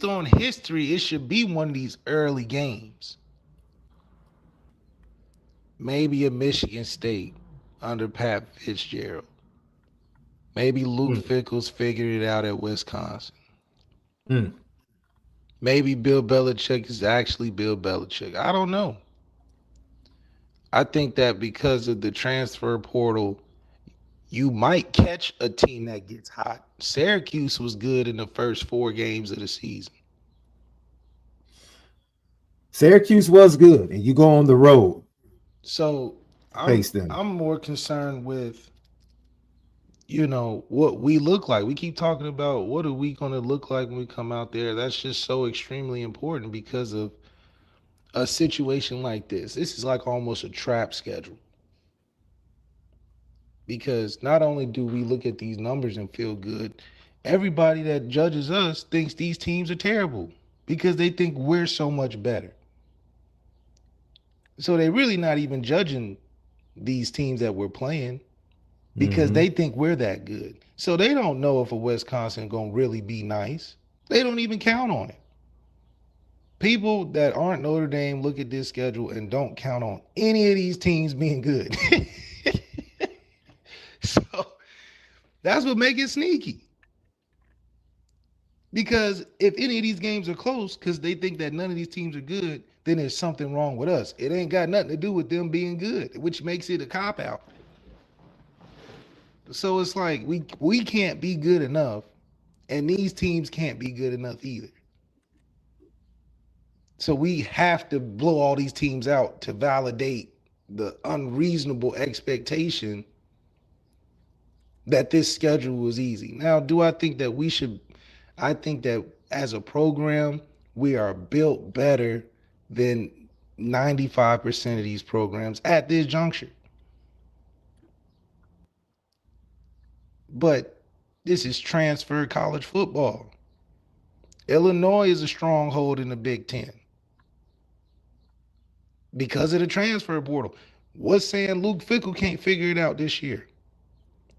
on history, it should be one of these early games. Maybe a Michigan State under Pat Fitzgerald. Maybe Luke Fickell's figured it out at Wisconsin. Maybe Bill Belichick is actually Bill Belichick. I don't know. I think that because of the transfer portal, you might catch a team that gets hot. Syracuse was good in the first 4 games of the season. Syracuse was good, and you go on the road. So I'm more concerned with, what we look like. We keep talking about what are we going to look like when we come out there. That's just so extremely important because of a situation like this. This is like almost a trap schedule. Because not only do we look at these numbers and feel good, everybody that judges us thinks these teams are terrible because they think we're so much better. So they're really not even judging these teams that we're playing because they think we're that good. So they don't know if a Wisconsin going to really be nice. They don't even count on it. People that aren't Notre Dame look at this schedule and don't count on any of these teams being good. So that's what makes it sneaky. Because if any of these games are close because they think that none of these teams are good, then there's something wrong with us. It ain't got nothing to do with them being good, which makes it a cop out. So it's like we can't be good enough, and these teams can't be good enough either. So we have to blow all these teams out to validate the unreasonable expectation that this schedule was easy. Now, do I think that we should? I think that as a program, we are built better than 95% of these programs at this juncture. But this is transfer college football. Illinois is a stronghold in the Big Ten because of the transfer portal. What's saying Luke Fickell can't figure it out this year?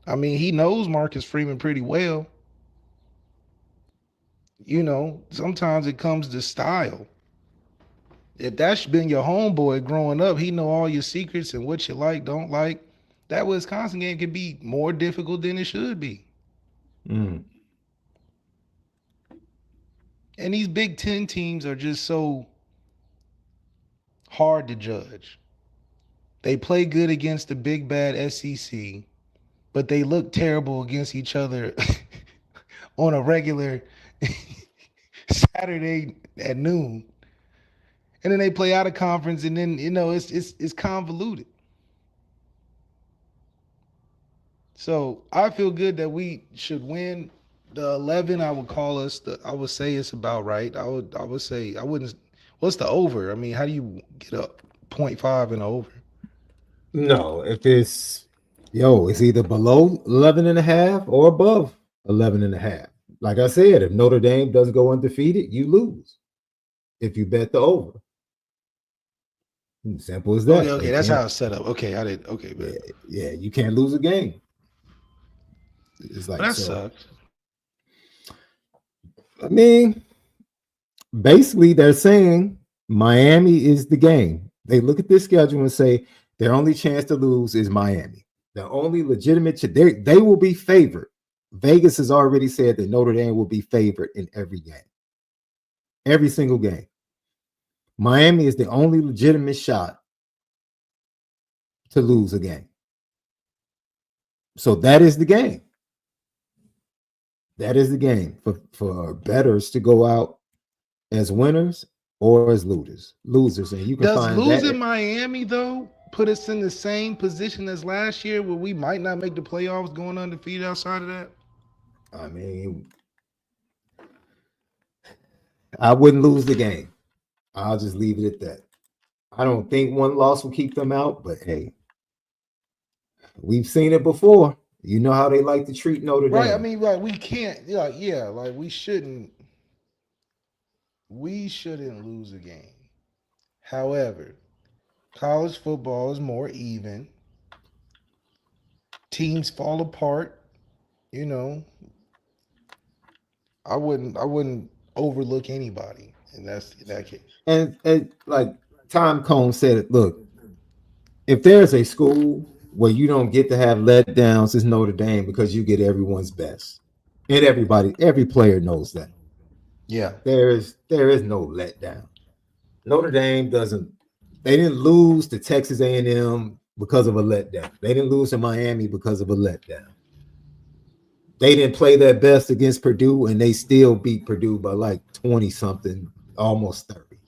I mean, he knows Marcus Freeman pretty well. You know, sometimes it comes to style. If that's been your homeboy growing up, he know all your secrets and what you like, don't like. That Wisconsin game can be more difficult than it should be. Mm. And these Big Ten teams are just so hard to judge. They play good against the big bad SEC, but they look terrible against each other on a regular Saturday at noon. And then they play out of conference, and then it's convoluted. So I feel good that we should win. The 11, I would call us. I would say it's about right. I would say I wouldn't. What's the over? I mean, how do you get up 0.5 and over? No, if it's either below 11.5 or above 11.5. Like I said, if Notre Dame doesn't go undefeated, you lose. If you bet the over. Simple as that. Okay, that's how it's set up. Okay, I did. Okay, man. Yeah, you can't lose a game. It's like that sucks. I mean, basically, they're saying Miami is the game. They look at this schedule and say their only chance to lose is Miami. The only legitimate they will be favored. Vegas has already said that Notre Dame will be favored in every game, every single game. Miami is the only legitimate shot to lose a game. So that is the game. That is the game for bettors to go out as winners or as losers. And you can find losing Miami though put us in the same position as last year where we might not make the playoffs going undefeated outside of that? I mean, I wouldn't lose the game. I'll just leave it at that. I don't think one loss will keep them out, but hey, we've seen it before. You know how they like to treat Notre Dame. Right, I mean, like we can't, like we shouldn't lose a game. However, college football is more even. Teams fall apart, you know. I wouldn't overlook anybody in that case. And like Tom Cone said, look, if there's a school where you don't get to have letdowns, it's Notre Dame because you get everyone's best. And every player knows that. Yeah. There is no letdown. Notre Dame they didn't lose to Texas A&M because of a letdown. They didn't lose to Miami because of a letdown. They didn't play their best against Purdue, and they still beat Purdue by like 20-something, almost 30.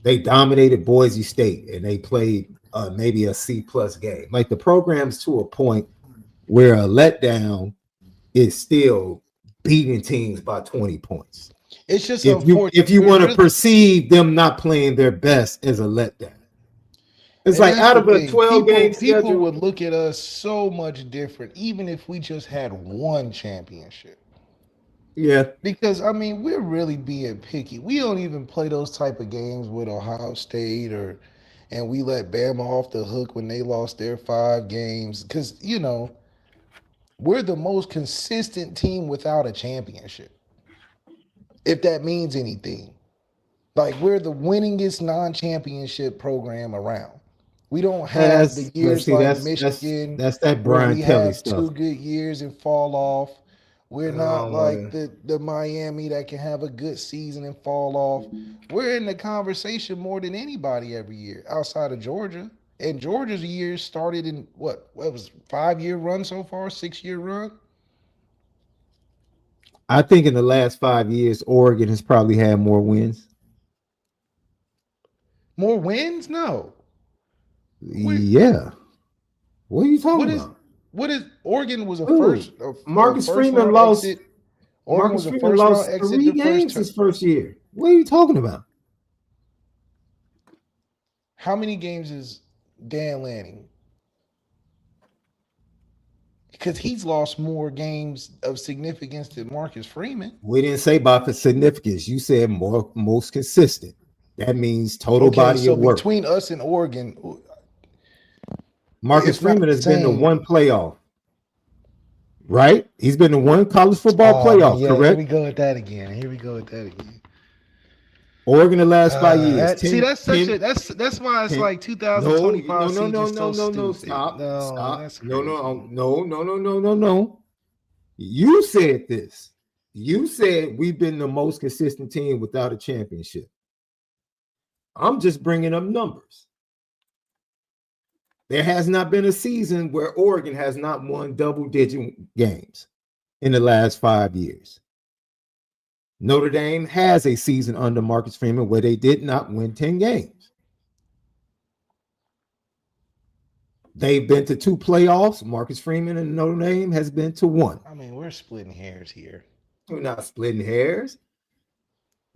They dominated Boise State, and they played maybe a C-plus game. Like the program's to a point where a letdown is still beating teams by 20 points. It's just if you want to perceive them not playing their best as a letdown. It's like out of a 12-game schedule, people would look at us so much different, even if we just had one championship. Yeah. Because, I mean, we're really being picky. We don't even play those type of games with Ohio State and we let Bama off the hook when they lost their 5 games. Because, you know, we're the most consistent team without a championship. If that means anything. Like, we're the winningest non-championship program around. We don't Hey, have the years see, like that's Michigan that where Brian we Kelly have stuff. 2 good years and fall off. We're I not don't want like to. the Miami that can have a good season and fall off. We're in the conversation more than anybody every year outside of Georgia. And Georgia's years started in what was 5-year run so far, 6-year run. I think in the last 5 years, Oregon has probably had more wins. More wins? No. Yeah. What are you What talking is about? what is Oregon was a Dude, Marcus first Freeman round lost. exit. Oregon Marcus was a Freeman first round lost exit 3 the first games term. his first year. What are you talking about? How many games is Dan Lanning? Because he's lost more games of significance than Marcus Freeman. We didn't say about the significance. You said most consistent. That means total Okay, body so of work. between us and Oregon, Marcus it's not Freeman the has been to same. one playoff, right? He's been to one college football Oh man, playoff, yeah, here we correct? go with that again. Here we go with that again. Oregon the last 5 years. That's such a that's why it's 10. like No, 2025 season's so stupid. No, Stop. that's No, crazy. no. You said this. You said we've been the most consistent team without a championship. I'm just bringing up numbers. There has not been a season where Oregon has not won double-digit games in the last 5 years. Notre Dame has a season under Marcus Freeman where they did not win 10 games. They've been to 2 playoffs. Marcus Freeman and Notre Dame has been to 1. I mean, we're splitting hairs here. We're not splitting hairs.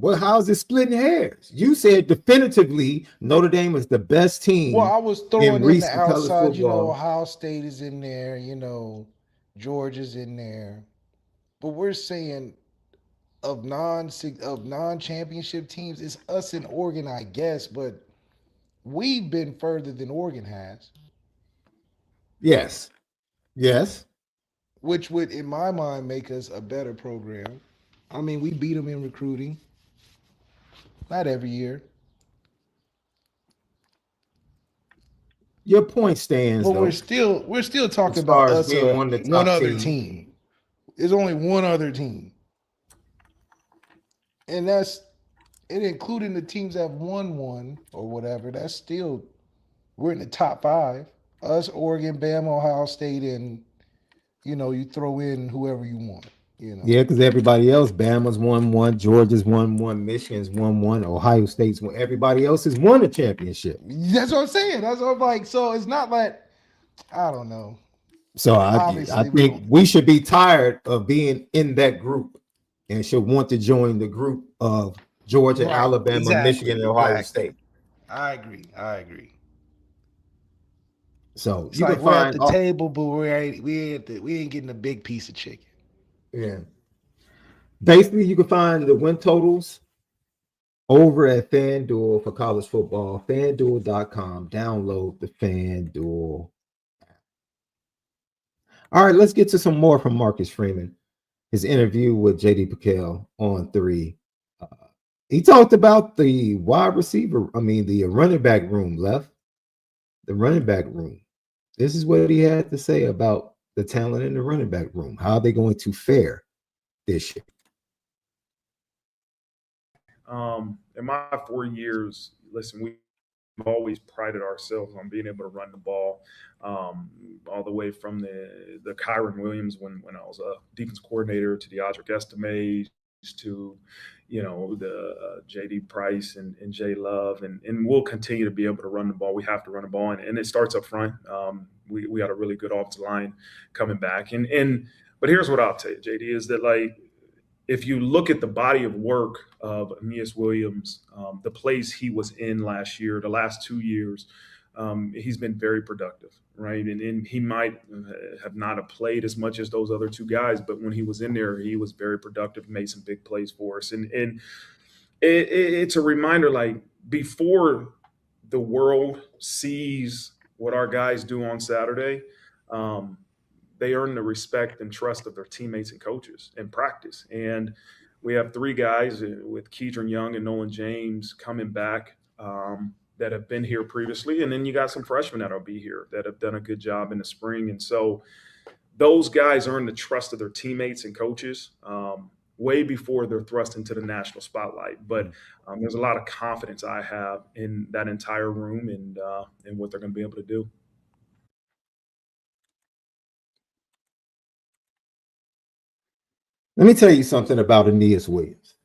Well, how is it splitting hairs? You said definitively Notre Dame is the best team. Well, I was in throwing in the recent college outside, football. Ohio State is in there, Georgia's in there. But we're saying of non-championship teams, it's us and Oregon, I guess, but we've been further than Oregon has. Yes. Which would, in my mind, make us a better program. I mean, we beat them in recruiting. Not every year. Your point stands, But though. we're still talking As far about as us being or one of the one top other teams. team. There's only one other team. And that's it, including the teams that have won one or whatever. That's still, we're in the top 5. Us, Oregon, Bama, Ohio State, and you throw in whoever you want. Yeah, because everybody else, Bama's won 1, Georgia's won 1, Michigan's won 1, Ohio State's won. Everybody else has won a championship. That's what I'm saying. That's what I'm like. So it's not like, I don't know. So I Obviously, think we should be tired of being in that group and should want to join the group of Georgia, Right. Alabama, Exactly. Michigan, and Ohio State. I agree. So It's you like can we're find at the table, but we ain't getting a big piece of chicken. Yeah. Basically, you can find the win totals over at FanDuel for college football. FanDuel.com. Download the FanDuel app. All right, let's get to some more from Marcus Freeman. His interview with JD Piquel on 3. He talked about the the running back room left. The running back room. This is what he had to say about the talent in the running back room. How are they going to fare this year? In my 4 years, listen, we've always prided ourselves on being able to run the ball, all the way from the Kyron Williams when I was a defense coordinator to the Audric Estime to the JD Price and Jay Love, and we'll continue to be able to run the ball. We have to run the ball, and it starts up front. We got a really good offensive line coming back, but here's what I'll tell you, JD, is that, like, if you look at the body of work of Aeneas Williams, the plays he was in last year, the last 2 years, he's been very productive, right? And he might have not played as much as those other 2 guys, but when he was in there, he was very productive, made some big plays for us. And it's a reminder, like, before the world sees what our guys do on Saturday, they earn the respect and trust of their teammates and coaches in practice. And we have three guys with Keedron Young and Nolan James coming back that have been here previously. And then you got some freshmen that'll be here that have done a good job in the spring. And so those guys earn the trust of their teammates and coaches way before they're thrust into the national spotlight. But there's a lot of confidence I have in that entire room and what they're going to be able to do. Let me tell you something about Aeneas Williams.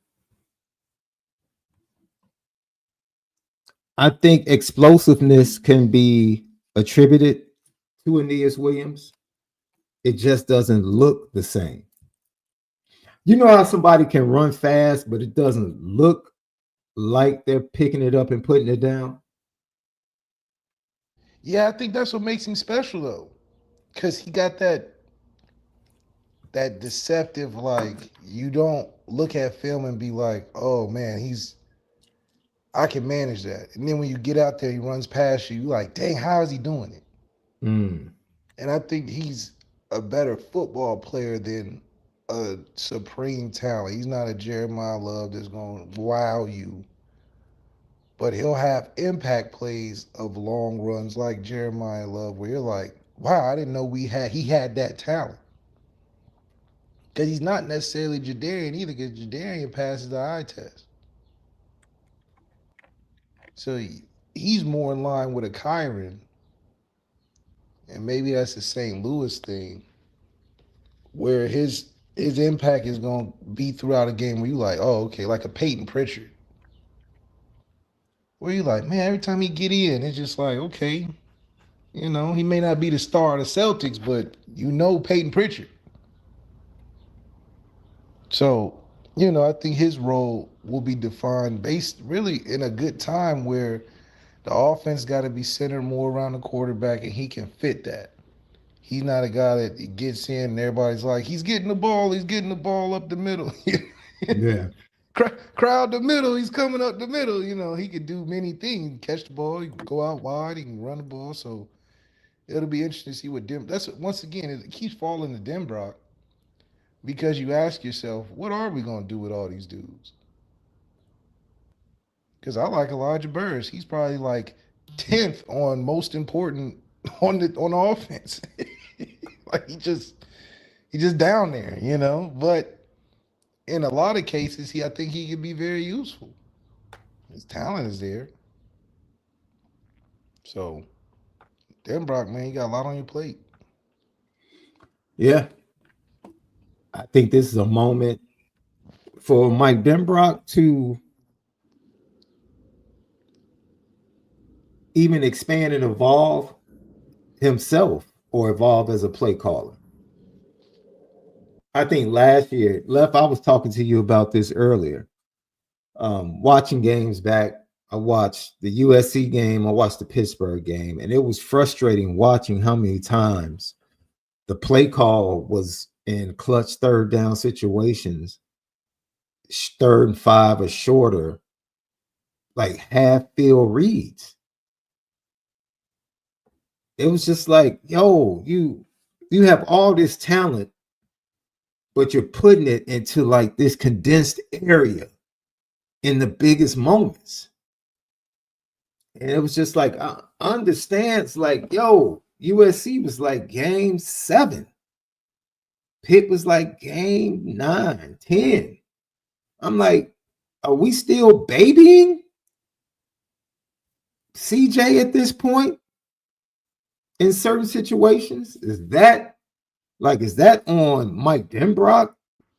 I think explosiveness can be attributed to Aeneas Williams. It just doesn't look the same. You know how somebody can run fast, but it doesn't look like they're picking it up and putting it down? Yeah, I think that's what makes him special though, because he got that deceptive, like, you don't look at film and be like, oh man, I can manage that. And then when you get out there, he runs past you, you're like, dang, how is he doing it? And I think he's a better football player than a supreme talent. He's not a Jeremiah Love that's going to wow you, but he'll have impact plays of long runs like Jeremiah Love, where you're like, wow, I didn't know he had that talent. Because he's not necessarily Jadarian either, because Jadarian passes the eye test. So he's more in line with a Kyron. And maybe that's the St. Louis thing, where his impact is going to be throughout a game where you're like, oh, okay, like a Peyton Pritchard. Where you're like, man, every time he get in, it's just like, okay, he may not be the star of the Celtics, but Peyton Pritchard. So, I think his role will be defined based really in a good time where the offense got to be centered more around the quarterback and he can fit that. He's not a guy that gets in and everybody's like, he's getting the ball up the middle. Yeah. Crowd the middle, he's coming up the middle. He could do many things. He can catch the ball, he can go out wide, he can run the ball. So it'll be interesting to see what once again, it keeps falling to Denbrock. Because you ask yourself, what are we going to do with all these dudes? Because I like Elijah Burris. He's probably like 10th on most important on the offense. Like he just down there, But in a lot of cases, I think he could be very useful. His talent is there. So, Denbrock, man, you got a lot on your plate. Yeah. I think this is a moment for Mike Denbrock to even expand and evolve himself or evolve as a play caller. I think last year, I was talking to you about this earlier. Watching games back, I watched the USC game, I watched the Pittsburgh game, and it was frustrating watching how many times the play call was in clutch third down situations, 3rd and 5 or shorter, like half field reads. It was just like, yo, you have all this talent, but you're putting it into like this condensed area in the biggest moments. And it was just like, I understand. It's like, yo, USC was like game 7. Pitt was like game 9, 10. I'm like, are we still babying CJ at this point in certain situations? Is that on Mike Denbrock?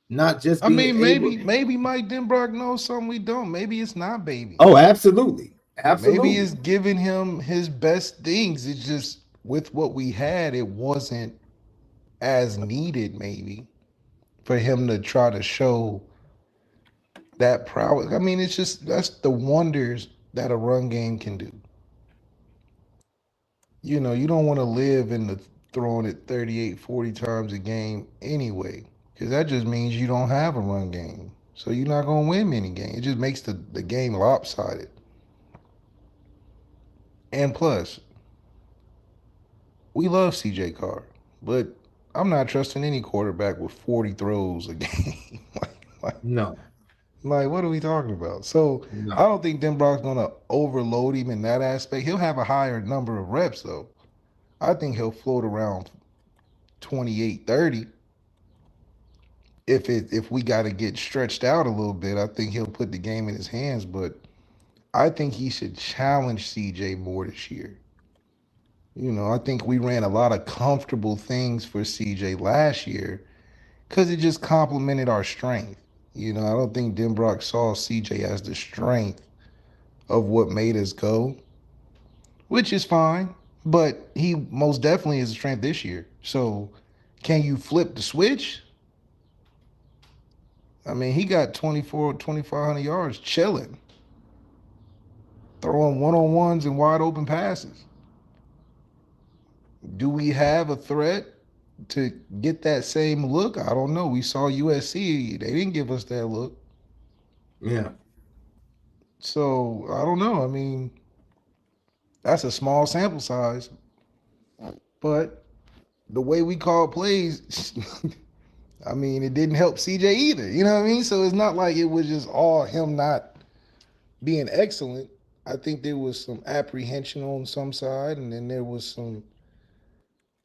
Not just maybe Mike Denbrock knows something we don't. Maybe it's not baby. Oh, absolutely. Absolutely. Maybe it's giving him his best things. It's just with what we had, it wasn't as needed maybe for him to try to show that prowess. I mean, it's just, that's the wonders that a run game can do. You don't want to live in the throwing it 38, 40 times a game anyway, because that just means you don't have a run game. So you're not going to win many games. It just makes the game lopsided. And plus, we love CJ Carr, but I'm not trusting any quarterback with 40 throws a game. No, Like, what are we talking about? So I no. don't think Denbrock's gonna overload him in that aspect. He'll have a higher number of reps though. I think he'll float around 28, 30. If we got to get stretched out a little bit, I think he'll put the game in his hands. But I think he should challenge CJ more this year. I think we ran a lot of comfortable things for CJ last year because it just complemented our strength. I don't think Denbrock saw CJ as the strength of what made us go, which is fine. But he most definitely is a strength this year. So can you flip the switch? I mean, he got 2,500 yards chilling, throwing one-on-ones and wide open passes. Do we have a threat to get that same look? I don't know. We saw USC. They didn't give us that look. Yeah. So I don't know. I mean, that's a small sample size. But the way we call plays, I mean, it didn't help CJ either. You know what I mean? So it's not like it was just all him not being excellent. I think there was some apprehension on some side, and then there was some,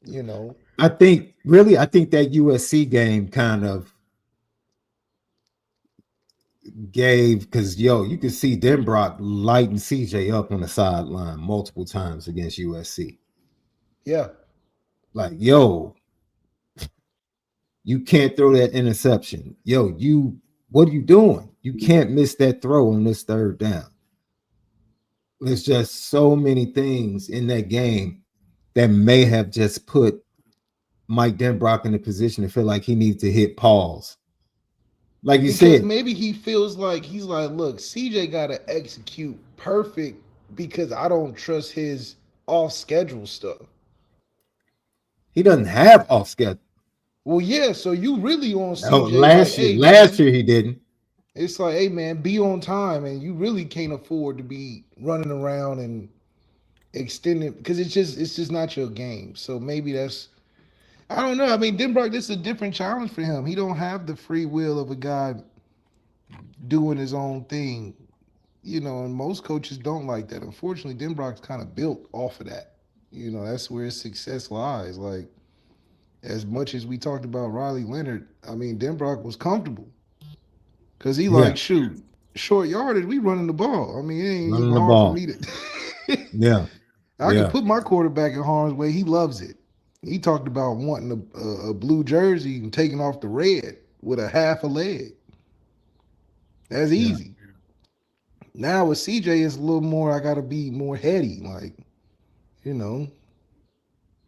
I think that USC game kind of gave, because you could see Denbrock lighting CJ up on the sideline multiple times against USC. Yeah. Like, you can't throw that interception. What are you doing? You can't miss that throw on this third down. There's just so many things in that game that may have just put Mike Denbrock in a position to feel like he needs to hit pause. Like you said, maybe he feels like he's like, look, CJ got to execute perfect because I don't trust his off schedule stuff. He doesn't have off schedule. Well, yeah, so you really on CJ. Last year he didn't. It's like, hey man, be on time, and you really can't afford to be running around and extending because it's just not your game. So maybe that's, I don't know. I mean, Denbrock, this is a different challenge for him. He don't have the free will of a guy doing his own thing, and most coaches don't like that. Unfortunately, Denbrock's kind of built off of that. That's where his success lies. Like, as much as we talked about Riley Leonard, I mean, Denbrock was comfortable because he shoot, short yardage, we running the ball. I mean, it ain't even hard for me to. I can put my quarterback in harm's way. He loves it. He talked about wanting a blue jersey and taking off the red with a half a leg. That's easy. Now with CJ, it's a little more, I got to be more heady, like,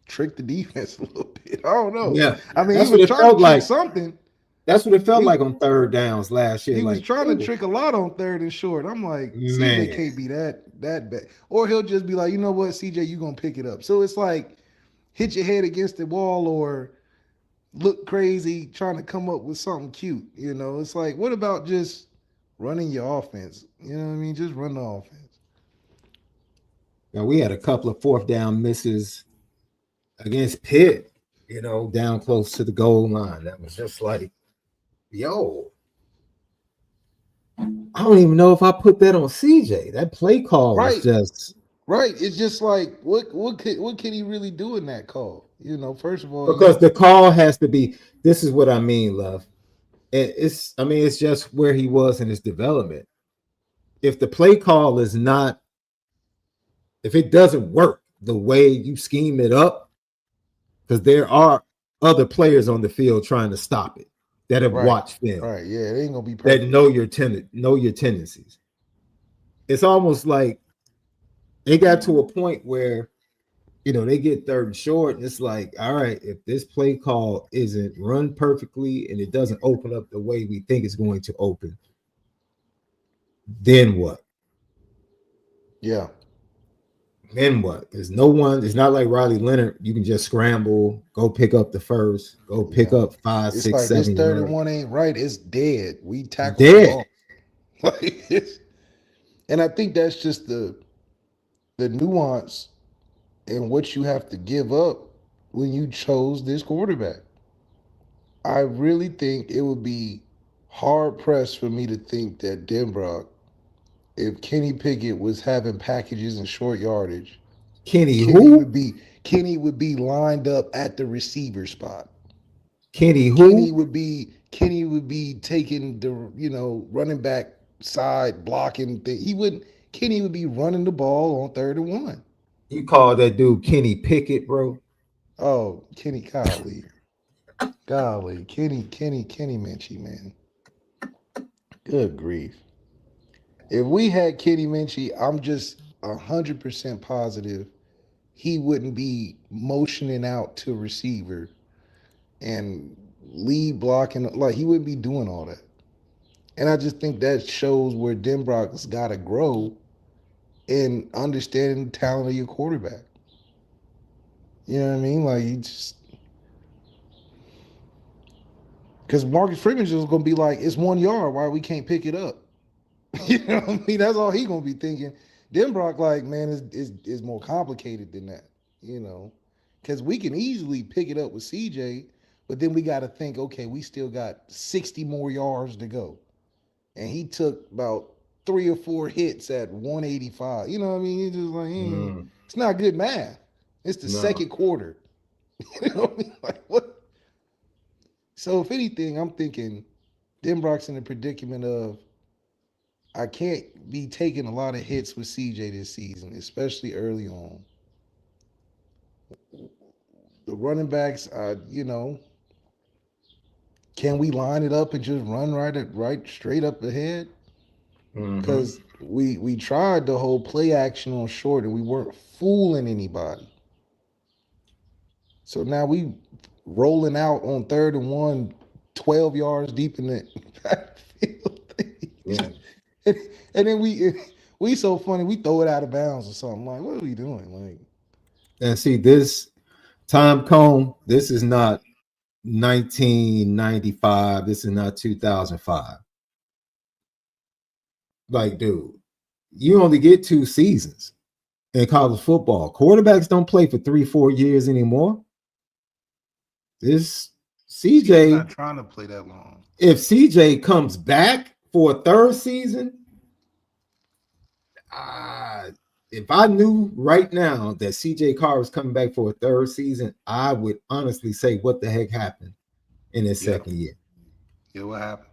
trick the defense a little bit. I don't know. Yeah. I mean, he was trying to trick something. That's what it felt like on third downs last year. He was trying to trick a lot on third and short. I'm like, CJ can't be that bad. Or he'll just be like, you know what, CJ, you're going to pick it up. So it's like, hit your head against the wall or look crazy trying to come up with something cute. It's like, what about just running your offense? You know what I mean? Just run the offense. Now, we had a couple of fourth down misses against Pitt, down close to the goal line. That was just like, I don't even know if I put that on CJ. That play call was just right. It's just like what can he really do in that call? First of all, because the call has to be. This is what I mean, love. It's just where he was in his development. If the play call is not, if it doesn't work the way you scheme it up, because there are other players on the field trying to stop it that have watched film. Right, yeah, it ain't gonna be perfect. That know your tendencies. It's almost like they got to a point where, they get third and short, and it's like, all right, if this play call isn't run perfectly and it doesn't open up the way we think it's going to open, then what? Yeah. Then what? There's no one. It's not like Riley Leonard. You can just scramble, go pick up the first, go pick up 5, 6, 7. This 31 ain't right. It's dead. We tackled dead. And I think that's just the nuance and what you have to give up when you chose this quarterback. I really think it would be hard pressed for me to think that Denbrock, if Kenny Pickett was having packages and short yardage, Kenny Kenny who? would be lined up at the receiver spot. Kenny who? Kenny would be taking the running back side blocking thing. Kenny would be running the ball on 3rd and 1. You call that dude Kenny Pickett, bro? Oh, Kenny, golly. Kenny Minchie, man. Good grief. If we had Kenny Minchie, I'm just 100% positive he wouldn't be motioning out to receiver and lead blocking. Like, he wouldn't be doing all that. And I just think that shows where Denbrock's got to grow in understanding the talent of your quarterback. You know what I mean? Like, you just... Because Marcus Freeman's just going to be like, it's 1 yard, why we can't pick it up? You know what I mean? That's all he going to be thinking. Denbrock, like, man, is more complicated than that, because we can easily pick it up with CJ, but then we got to think, okay, we still got 60 more yards to go. And he took about 3 or 4 hits at 185. You know what I mean? He's just like, it's not good math. It's the second quarter. You know what I mean? Like, what? So if anything, I'm thinking Denbrock's in a predicament of, I can't be taking a lot of hits with CJ this season, especially early on. The running backs, can we line it up and just run right straight up ahead? Because we tried the whole play action on short and we weren't fooling anybody. So now we rolling out on 3rd and 1, 12 yards deep in the backfield. Yeah. And then we so funny, we throw it out of bounds or something. Like, what are we doing? Like, and see, this Tom Cone, this is not 1995. This is not 2005. Like, dude, you only get 2 seasons in college football. Quarterbacks don't play for 3-4 years anymore. This CJ not trying to play that long. If CJ comes back for a 3rd season, if I knew right now that CJ Carr was coming back for a 3rd season, I would honestly say, what the heck happened in his second year? Yeah, what happened?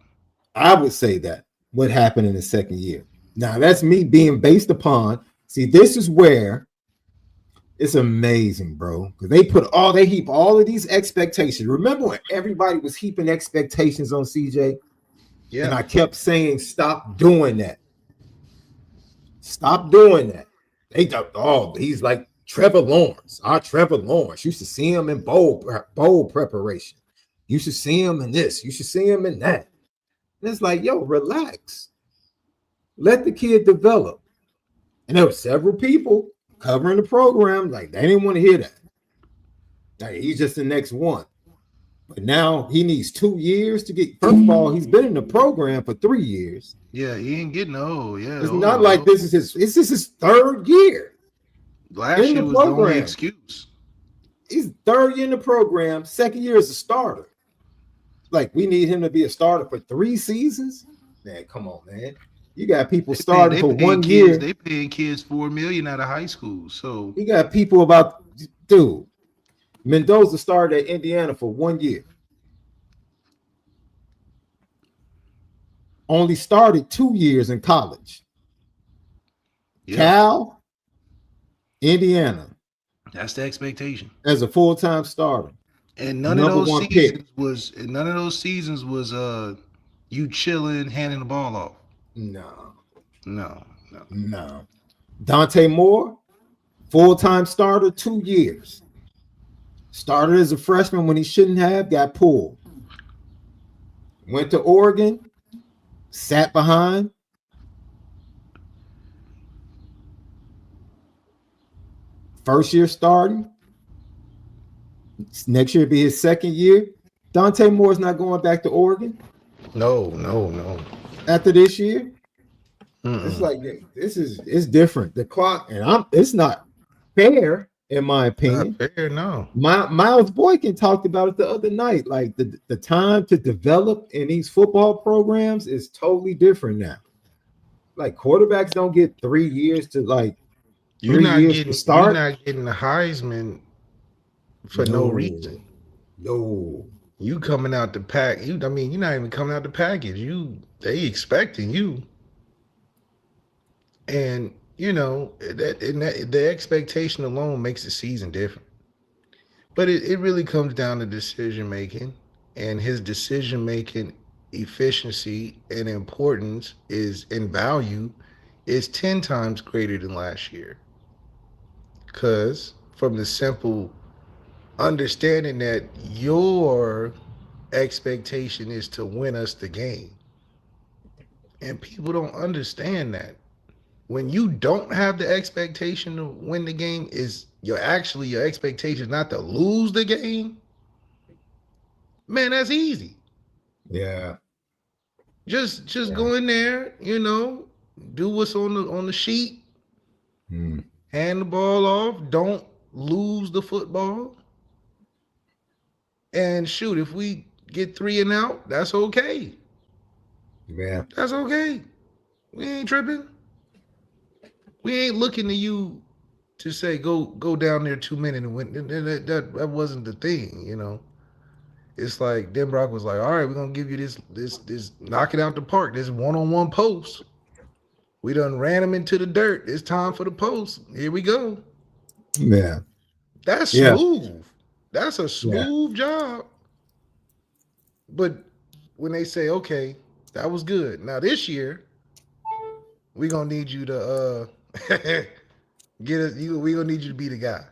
I would say that. What happened in his second year? Now, that's me being based upon, see, this is where it's amazing, bro. Because they heap all of these expectations. Remember when everybody was heaping expectations on CJ? Yeah. And I kept saying, stop doing that. Stop doing that. They thought, he's like Trevor Lawrence. Our Trevor Lawrence. You should see him in bowl preparation. You should see him in this. You should see him in that. And it's like, yo, relax. Let the kid develop. And there were several people covering the program, like, they didn't want to hear that. Like, he's just the next one. But now he needs 2 years to get. First of all, he's been in the program for 3 years. Yeah, he ain't getting old. Yeah, it's not like this is his 3rd year. Last year was the only excuse. He's 3rd year in the program, 2nd year as a starter. Like, we need him to be a starter for 3 seasons? Man, come on, man. You got people starting for 1 year. They paying kids $4 million out of high school. So you got people dude. Mendoza started at Indiana for 1 year. Only started 2 years in college. Yeah. Cal, Indiana. That's the expectation. As a full-time starter. And none of those seasons was you chilling, handing the ball off. No. Dante Moore, full-time starter, 2 years. Started as a freshman when he shouldn't have, got pulled. Went to Oregon, sat behind. First year starting. Next year will be his 2nd year. Dante Moore's not going back to Oregon. No. After this year. It's like it's different. The clock, and it's not fair in my opinion. Not fair, no. Miles Boykin talked about it the other night. Like the time to develop in these football programs is totally different now. Like quarterbacks don't get 3 years to like You're 3 not years getting to start. you're not getting the Heisman for no reason. No. You coming out the pack. You're not even coming out the package. They expecting you. And the expectation alone makes the season different. But it really comes down to decision making, and his decision making efficiency and importance is in value is 10 times greater than last year. Because from the simple understanding that your expectation is to win us the game. And people don't understand that. When you don't have the expectation to win the game, is your expectation not to lose the game. Man, that's easy. Yeah. Just go in there, do what's on the sheet. Hand the ball off. Don't lose the football. And shoot, if we get 3 and out, that's okay. Yeah. That's okay. We ain't tripping. We ain't looking to you to say go down there 2 minutes and win. That wasn't the thing, It's like Denbrock was like, all right, we're gonna give you this knock it out the park, this one-on-one post. We done ran him into the dirt. It's time for the post. Here we go. Yeah. That's smooth. That's a smooth job. But when they say, okay, that was good. Now this year, we're gonna need you to we gonna need you to be the guy.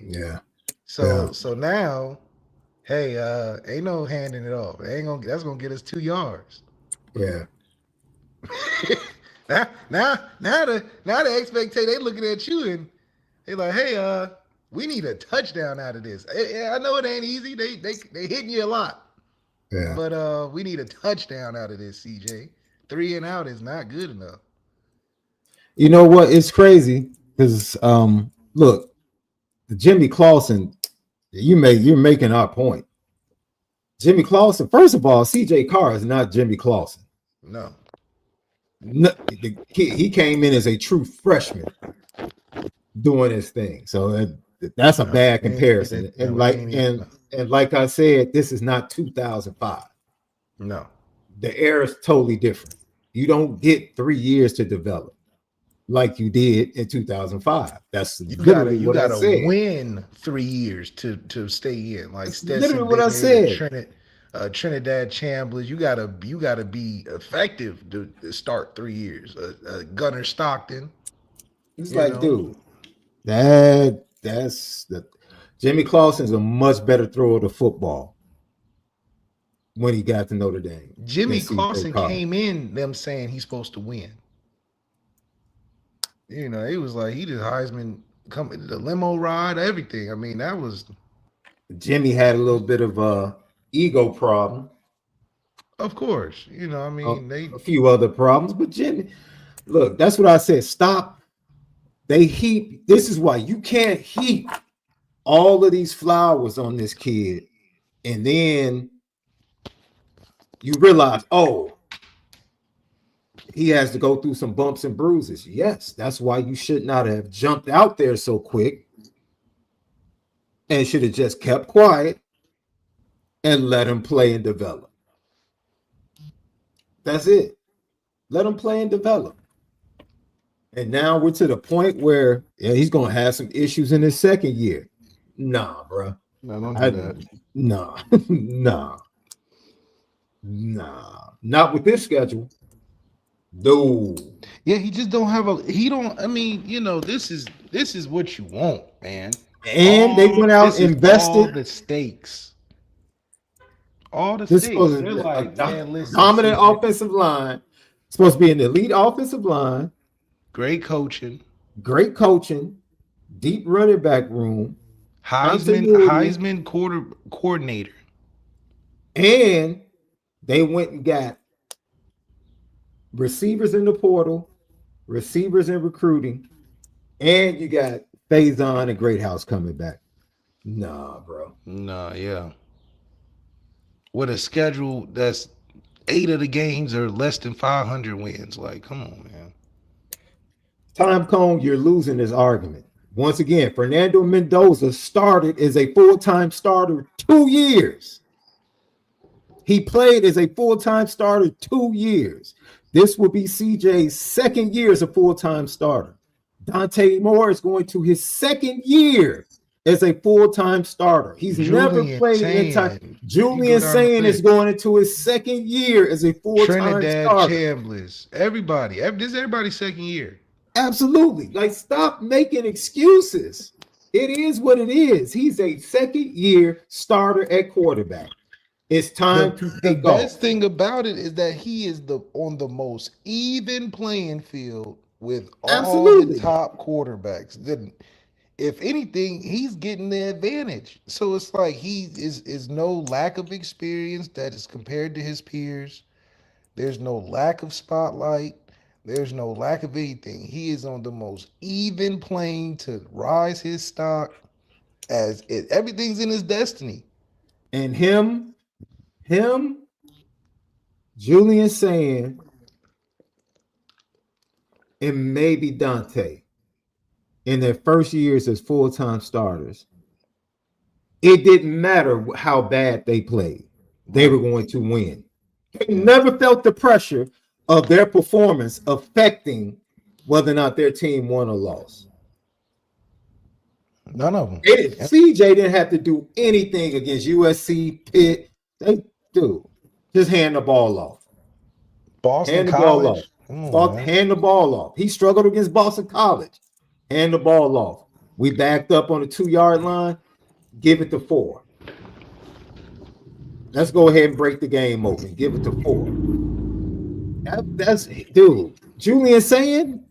Yeah. So now, hey, ain't no handing it off. That's gonna get us 2 yards. Yeah. now the expectation, they looking at you and they like, hey, we need a touchdown out of this. I know it ain't easy. They hitting you a lot. Yeah. But we need a touchdown out of this, CJ. 3 and out is not good enough. You know what? It's crazy because look, Jimmy Clausen, you're making our point. Jimmy Clausen, first of all, CJ Carr is not Jimmy Clausen. No, he came in as a true freshman doing his thing. So that's a bad comparison. And like I said, this is not 2005. No, the era is totally different. You don't get 3 years to develop like you did in 2005. That's literally what I said. You gotta win 3 years to stay in. Like Stetson, literally what I said. Trinidad Chambliss, you gotta be effective to start 3 years. Gunnar Stockton. It's like, dude, that's the Jimmy Clausen's a much better thrower of the football when he got to Notre Dame. Jimmy Clausen came in them saying he's supposed to win. He was like, he did Heisman, the limo ride, everything. I mean, that was. Jimmy had a little bit of a ego problem. Of course, a few other problems, but Jimmy, look, that's what I said. Stop. This is why you can't heap all of these flowers on this kid, and then you realize, oh, he has to go through some bumps and bruises. Yes, that's why you should not have jumped out there so quick and should have just kept quiet and let him play and develop. That's it. Let him play and develop. And now we're to the point where he's going to have some issues in his second year. Nah, bro. No, don't do that. Nah. Not with this schedule. No. Yeah, he just don't have this is what you want, man. And they went out and invested all the stakes. All the stakes. They're like, dominant offensive line. Supposed to be an elite offensive line. Great coaching. Deep running back room. Heisman coordinator. And they went and got receivers in the portal, receivers in recruiting, and you got Faison and Greathouse coming back. Nah, bro. Nah, yeah. With a schedule that's 8 of the games are less than 500 wins. Like, come on, man. Time Cone, you're losing this argument. Once again, Fernando Mendoza started as a full-time starter 2 years. He played as a full-time starter 2 years. This will be CJ's second year as a full-time starter. Dante Moore is going to his second year as a full-time starter. He's never played an entire. Julian Sane is going into his second year as a full-time Trinidad starter. Chambliss. Everybody. This is everybody's second year. Absolutely. Like, stop making excuses. It is what it is. He's a second-year starter at quarterback. It's time to The take off. best thing about it is that he is on the most even playing field with all the top quarterbacks. If anything, he's getting the advantage. So it's like he is no lack of experience that is compared to his peers. There's no lack of spotlight. There's no lack of anything. He is on the most even plane to rise his stock everything's in his destiny. And him, Julian Sane, and maybe Dante in their first years as full-time starters, it didn't matter how bad they played. They were going to win. They never felt the pressure of their performance affecting whether or not their team won or lost. None of them. CJ didn't have to do anything against USC, Pitt. They do. Just hand the ball off. Boston hand the College. ball off. Hand the ball off. He struggled against Boston College. Hand the ball off. We backed up on the 2-yard line. Give it to 4. Let's go ahead and break the game open. Give it to 4. That's dude. Julian Sane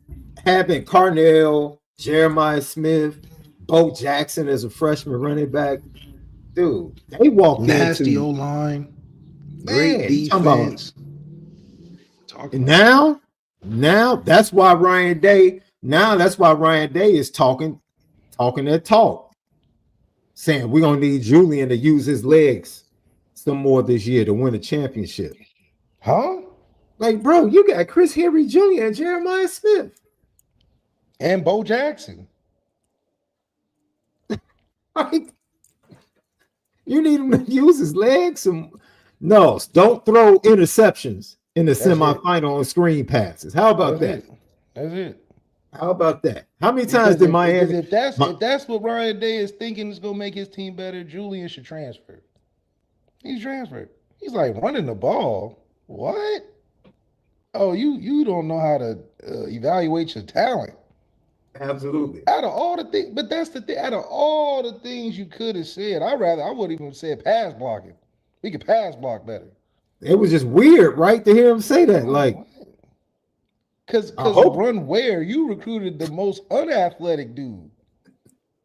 having Carnell, Jeremiah Smith, Bo Jackson as a freshman running back. Dude, they walked nasty O-line. Great defense. Now that's why Ryan Day is talking that talk. Saying we're gonna need Julian to use his legs some more this year to win a championship. Huh? Like, bro, you got Chris Henry Jr. and Jeremiah Smith. And Bo Jackson. Like, you need him to use his legs. No, don't throw interceptions in the semifinal on screen passes. How about that? That's it. How about that? How many times did Miami? If that's what Ryan Day is thinking is going to make his team better, Julian should transfer. He's transferred. He's like running the ball. What? Oh, you don't know how to evaluate your talent. Absolutely. Out of all the things, but that's the thing. Out of all the things you could have said, I wouldn't even say pass blocking. We could pass block better. It was just weird, right, to hear him say that. Like, because run where you recruited the most unathletic dude.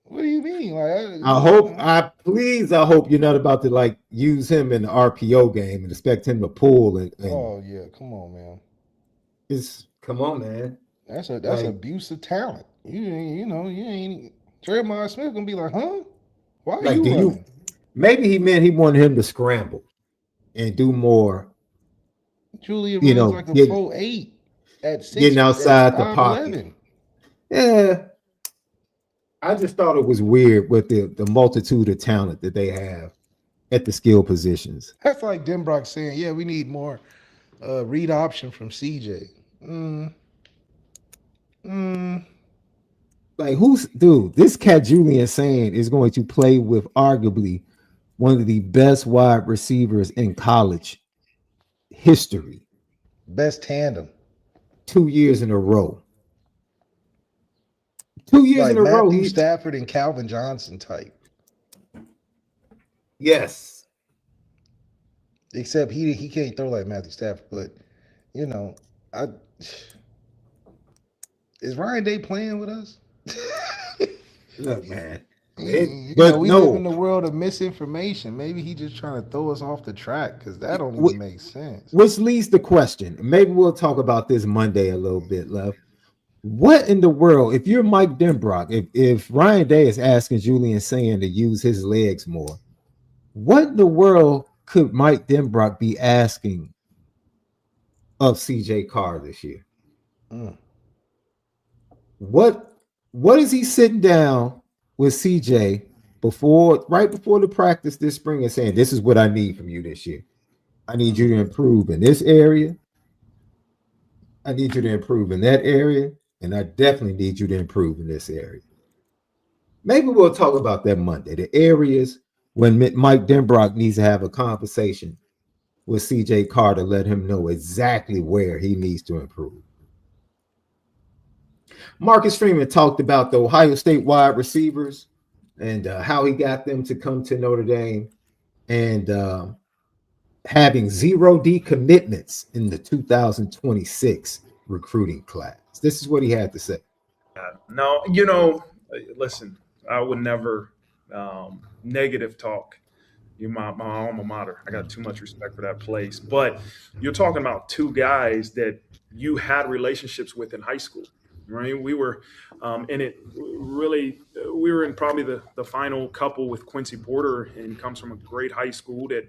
What do you mean? Like, I hope you're not about to like use him in the RPO game and expect him to pull and oh yeah, come on, man. Come on, man. That's abuse of talent. You ain't Jeremiah Smith gonna be like, huh? Why are you running? Maybe he meant he wanted him to scramble and do more. Julian runs like a 4.8 at 6. Getting outside the pocket. Yeah. I just thought it was weird with the multitude of talent that they have at the skill positions. That's like Denbrock saying, yeah, we need more read option from CJ. Like, this cat Julian Sane is going to play with arguably one of the best wide receivers in college history. Best tandem. 2 years in a row. 2 years in a row. Matthew Stafford and Calvin Johnson type. Yes. Except he can't throw like Matthew Stafford, but is Ryan Day playing with us? Look, man. We live in the world of misinformation. Maybe he just trying to throw us off the track because that don't even make sense. Which leads the question. Maybe we'll talk about this Monday a little bit, love. What in the world, if you're Mike Denbrock, if Ryan Day is asking Julian Sand to use his legs more, what in the world could Mike Denbrock be asking of CJ Carr this year? What is he sitting down with CJ right before the practice this spring and saying, this is what I need from you this year. I need you to improve in this area. I need you to improve in that area. And I definitely need you to improve in this area. Maybe we'll talk about that Monday. The areas when Mike Denbrock needs to have a conversation with CJ Carr to let him know exactly where he needs to improve. Marcus Freeman talked about the Ohio State wide receivers and how he got them to come to Notre Dame and having 0 decommitments in the 2026 recruiting class. This is what he had to say. No, listen, I would never negative talk. You're my alma mater. I got too much respect for that place. But you're talking about two guys that you had relationships with in high school, right? We were in it really. We were in probably the final couple with Quincy Porter, and comes from a great high school that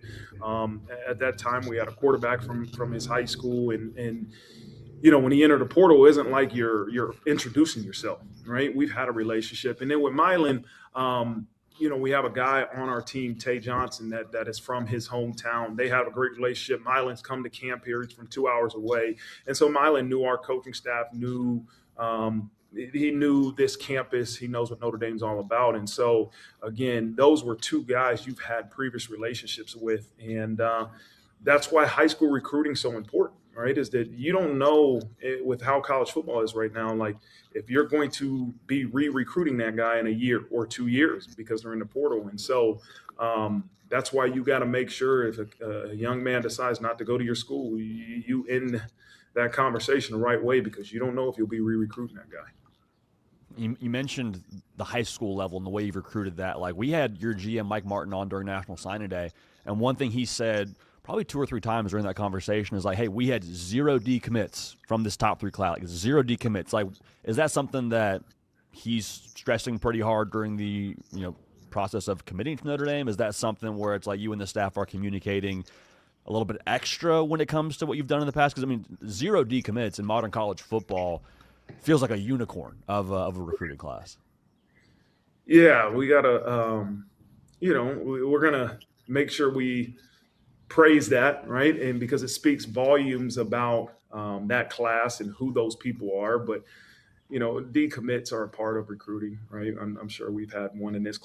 at that time we had a quarterback from his high school, and when he entered the portal, it isn't like you're introducing yourself, right? We've had a relationship. And then with Milan, we have a guy on our team, Tay Johnson, that is from his hometown. They have a great relationship. Milan's come to camp here. He's from 2 hours away. And so Milan knew our coaching staff, he knew this campus. He knows what Notre Dame's all about. And so, again, those were two guys you've had previous relationships with. And that's why high school recruiting is so important, right? Is that you don't know with how college football is right now, like if you're going to be re-recruiting that guy in a year or 2 years because they're in the portal. And so that's why you got to make sure if a young man decides not to go to your school, you end that conversation the right way, because you don't know if you'll be re-recruiting that guy. You mentioned the high school level and the way you've recruited that. Like, we had your GM, Mike Martin, on during National Signing Day, and one thing he said probably 2 or 3 times during that conversation is like, hey, we had 0 decommits from this top 3 class, like 0 decommits. Like, is that something that he's stressing pretty hard during the process of committing to Notre Dame? Is that something where it's like you and the staff are communicating a little bit extra when it comes to what you've done in the past? Because, 0 decommits in modern college football feels like a unicorn of a recruiting class. Yeah, we got to, we're going to make sure we praise that, right? And because it speaks volumes about that class and who those people are. But, decommits are a part of recruiting, right? I'm sure we've had one in this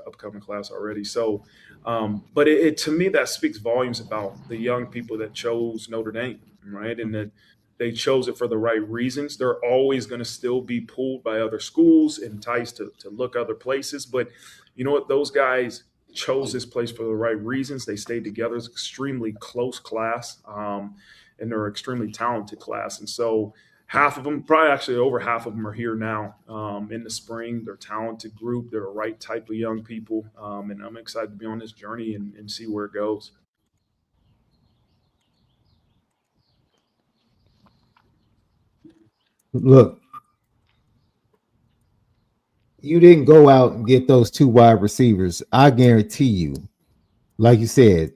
upcoming class already. So, but it to me, that speaks volumes about the young people that chose Notre Dame, right? And that they chose it for the right reasons. They're always going to still be pulled by other schools and enticed to look other places. But you know what? Those guys chose this place for the right reasons. They stayed together. It's an extremely close class, and they're an extremely talented class. And so half of them, probably actually over half of them, are here now in the spring. They're a talented group. They're the right type of young people. And I'm excited to be on this journey and see where it goes. Look, you didn't go out and get those 2 wide receivers. I guarantee you, like you said,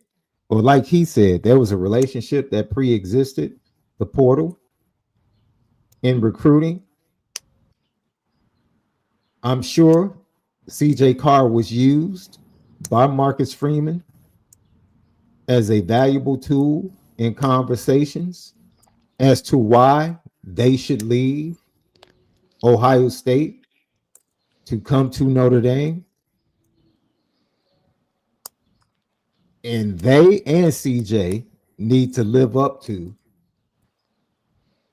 or like he said, there was a relationship that pre-existed the portal in recruiting. I'm sure CJ Carr was used by Marcus Freeman as a valuable tool in conversations as to why they should leave Ohio State to come to Notre Dame. And they and CJ need to live up to,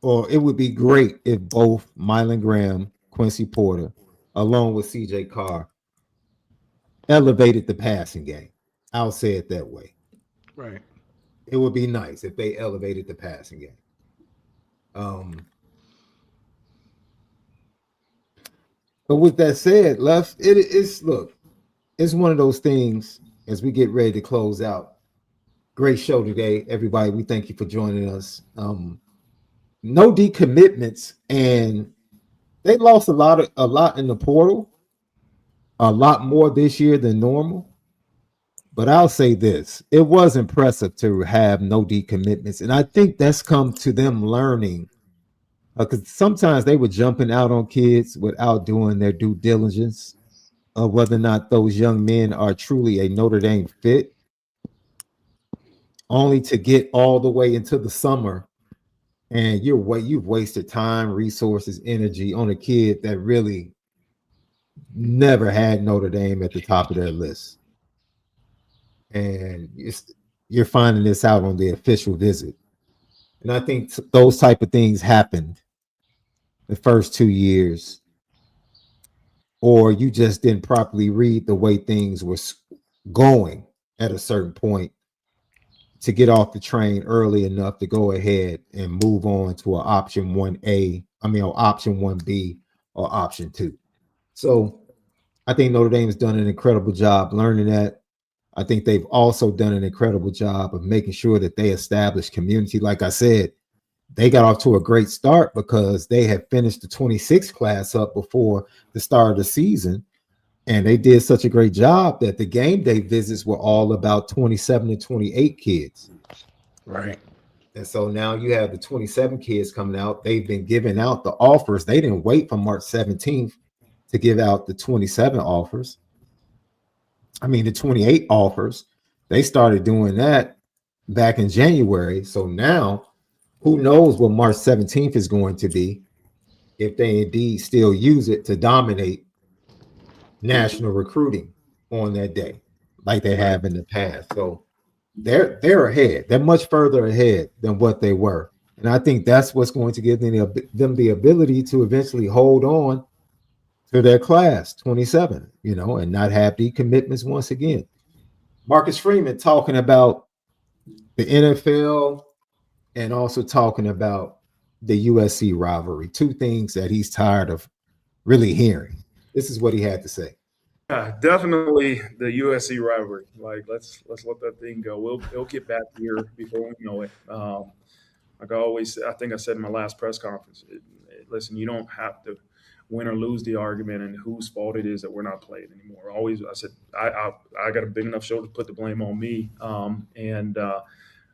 or it would be great if both Milan Graham, Quincy Porter, along with CJ Carr, elevated the passing game. I'll say it that way. Right. It would be nice if they elevated the passing game. But with that said, it's one of those things as we get ready to close out. Great show today, everybody. We thank you for joining us. No decommitments and they lost a lot in the portal, a lot more this year than normal. But I'll say this: it was impressive to have no decommitments, and I think that's come to them learning. Because sometimes they were jumping out on kids without doing their due diligence of whether or not those young men are truly a Notre Dame fit, only to get all the way into the summer and you've wasted time, resources, energy on a kid that really never had Notre Dame at the top of their list. And you're finding this out on the official visit. And I think those type of things happened the first 2 years, or you just didn't properly read the way things were going at a certain point to get off the train early enough to go ahead and move on to an option 1A, or option 1B or option 2. So I think Notre Dame has done an incredible job learning that. I think they've also done an incredible job of making sure that they establish community. Like I said, they got off to a great start because they had finished the 26 class up before the start of the season. And they did such a great job that the game day visits were all about 27 and 28 kids. Right. And so now you have the 27 kids coming out. They've been giving out the offers. They didn't wait for March 17th to give out the 27 offers. The 28 offers. They started doing that back in January. So now who knows what March 17th is going to be if they indeed still use it to dominate national recruiting on that day like they have in the past. So they're ahead. They're much further ahead than what they were. And I think that's what's going to give them the ability to eventually hold on to their class 27, and not have decommitments once again. Marcus Freeman talking about the NFL and also talking about the USC rivalry, two things that he's tired of really hearing. This is what he had to say. Yeah, definitely the USC rivalry. Like, let's let that thing go. It'll get back here before we know it. Like I think I said in my last press conference, listen, you don't have to win or lose the argument and whose fault it is that we're not playing anymore. I said, I got a big enough shoulder to put the blame on me.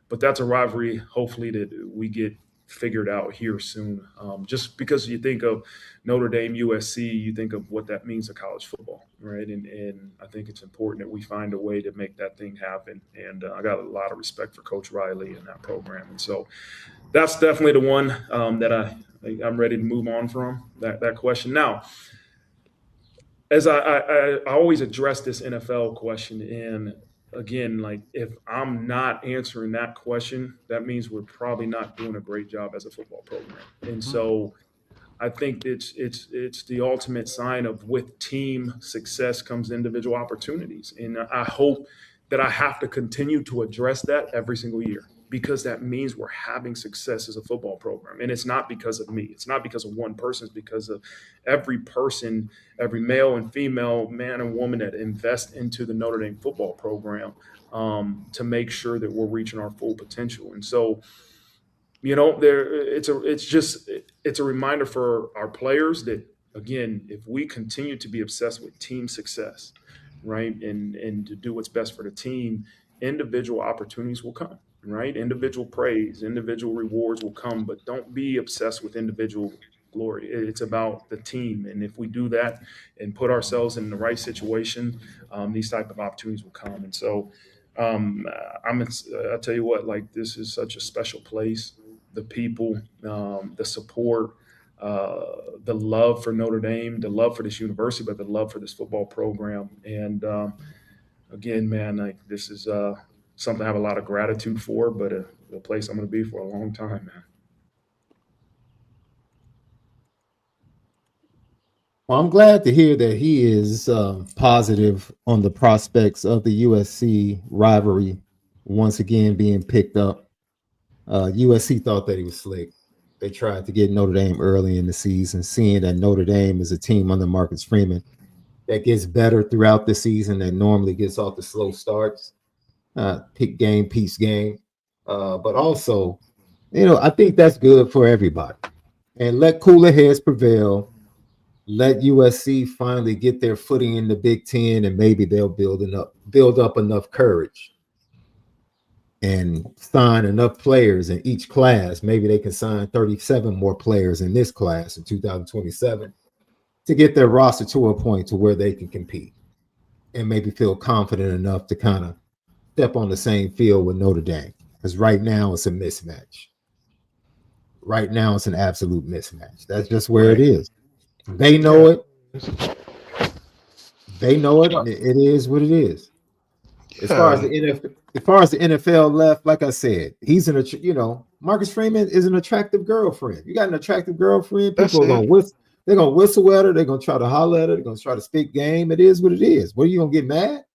But that's a rivalry, hopefully, that we get figured out here soon. Just because you think of Notre Dame, USC, you think of what that means to college football, right? And I think it's important that we find a way to make that thing happen. And I got a lot of respect for Coach Riley and that program. And so that's definitely the one that I'm ready to move on from, that question. Now, as I always address this NFL question, and again, like, if I'm not answering that question, that means we're probably not doing a great job as a football program. And so I think it's the ultimate sign of with team success comes individual opportunities. And I hope that I have to continue to address that every single year, because that means we're having success as a football program. And it's not because of me. It's not because of one person. It's because of every person, every male and female, man and woman that invest into the Notre Dame football program to make sure that we're reaching our full potential. And so, it's a reminder for our players that, again, if we continue to be obsessed with team success, right, and to do what's best for the team, individual opportunities will come. Right? Individual praise, individual rewards will come, but don't be obsessed with individual glory. It's about the team. And if we do that and put ourselves in the right situation, these type of opportunities will come. And so I'll tell you what, like, this is such a special place. The people, the support, the love for Notre Dame, the love for this university, but the love for this football program. And again, man, like, this is something I have a lot of gratitude for, but a place I'm going to be for a long time, man. Well, I'm glad to hear that he is positive on the prospects of the USC rivalry once again being picked up. USC thought that he was slick. They tried to get Notre Dame early in the season, seeing that Notre Dame is a team under Marcus Freeman that gets better throughout the season, that normally gets off the slow starts. Pick game, piece game. But also, I think that's good for everybody. And let cooler heads prevail. Let USC finally get their footing in the Big Ten, and maybe they'll build up enough courage and sign enough players in each class. Maybe they can sign 37 more players in this class in 2027 to get their roster to a point to where they can compete and maybe feel confident enough to kind of step on the same field with Notre Dame. Because right now it's a mismatch. Right now it's an absolute mismatch. That's just where it is. They know it. They know it. It is what it is. As far as the NFL left, like I said, he's Marcus Freeman is an attractive girlfriend. You got an attractive girlfriend, people are gonna whistle. They're gonna whistle at her. They're gonna try to holler at her. They're gonna try to speak game. It is what it is. What are you gonna get mad?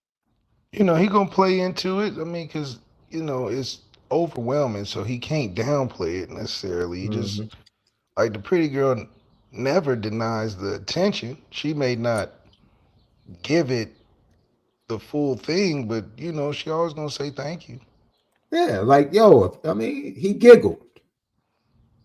He gonna play into it. I mean, because it's overwhelming, so he can't downplay it necessarily. He just like the pretty girl never denies the attention. She may not give it the full thing, but she always gonna say thank you. Yeah, like he giggled.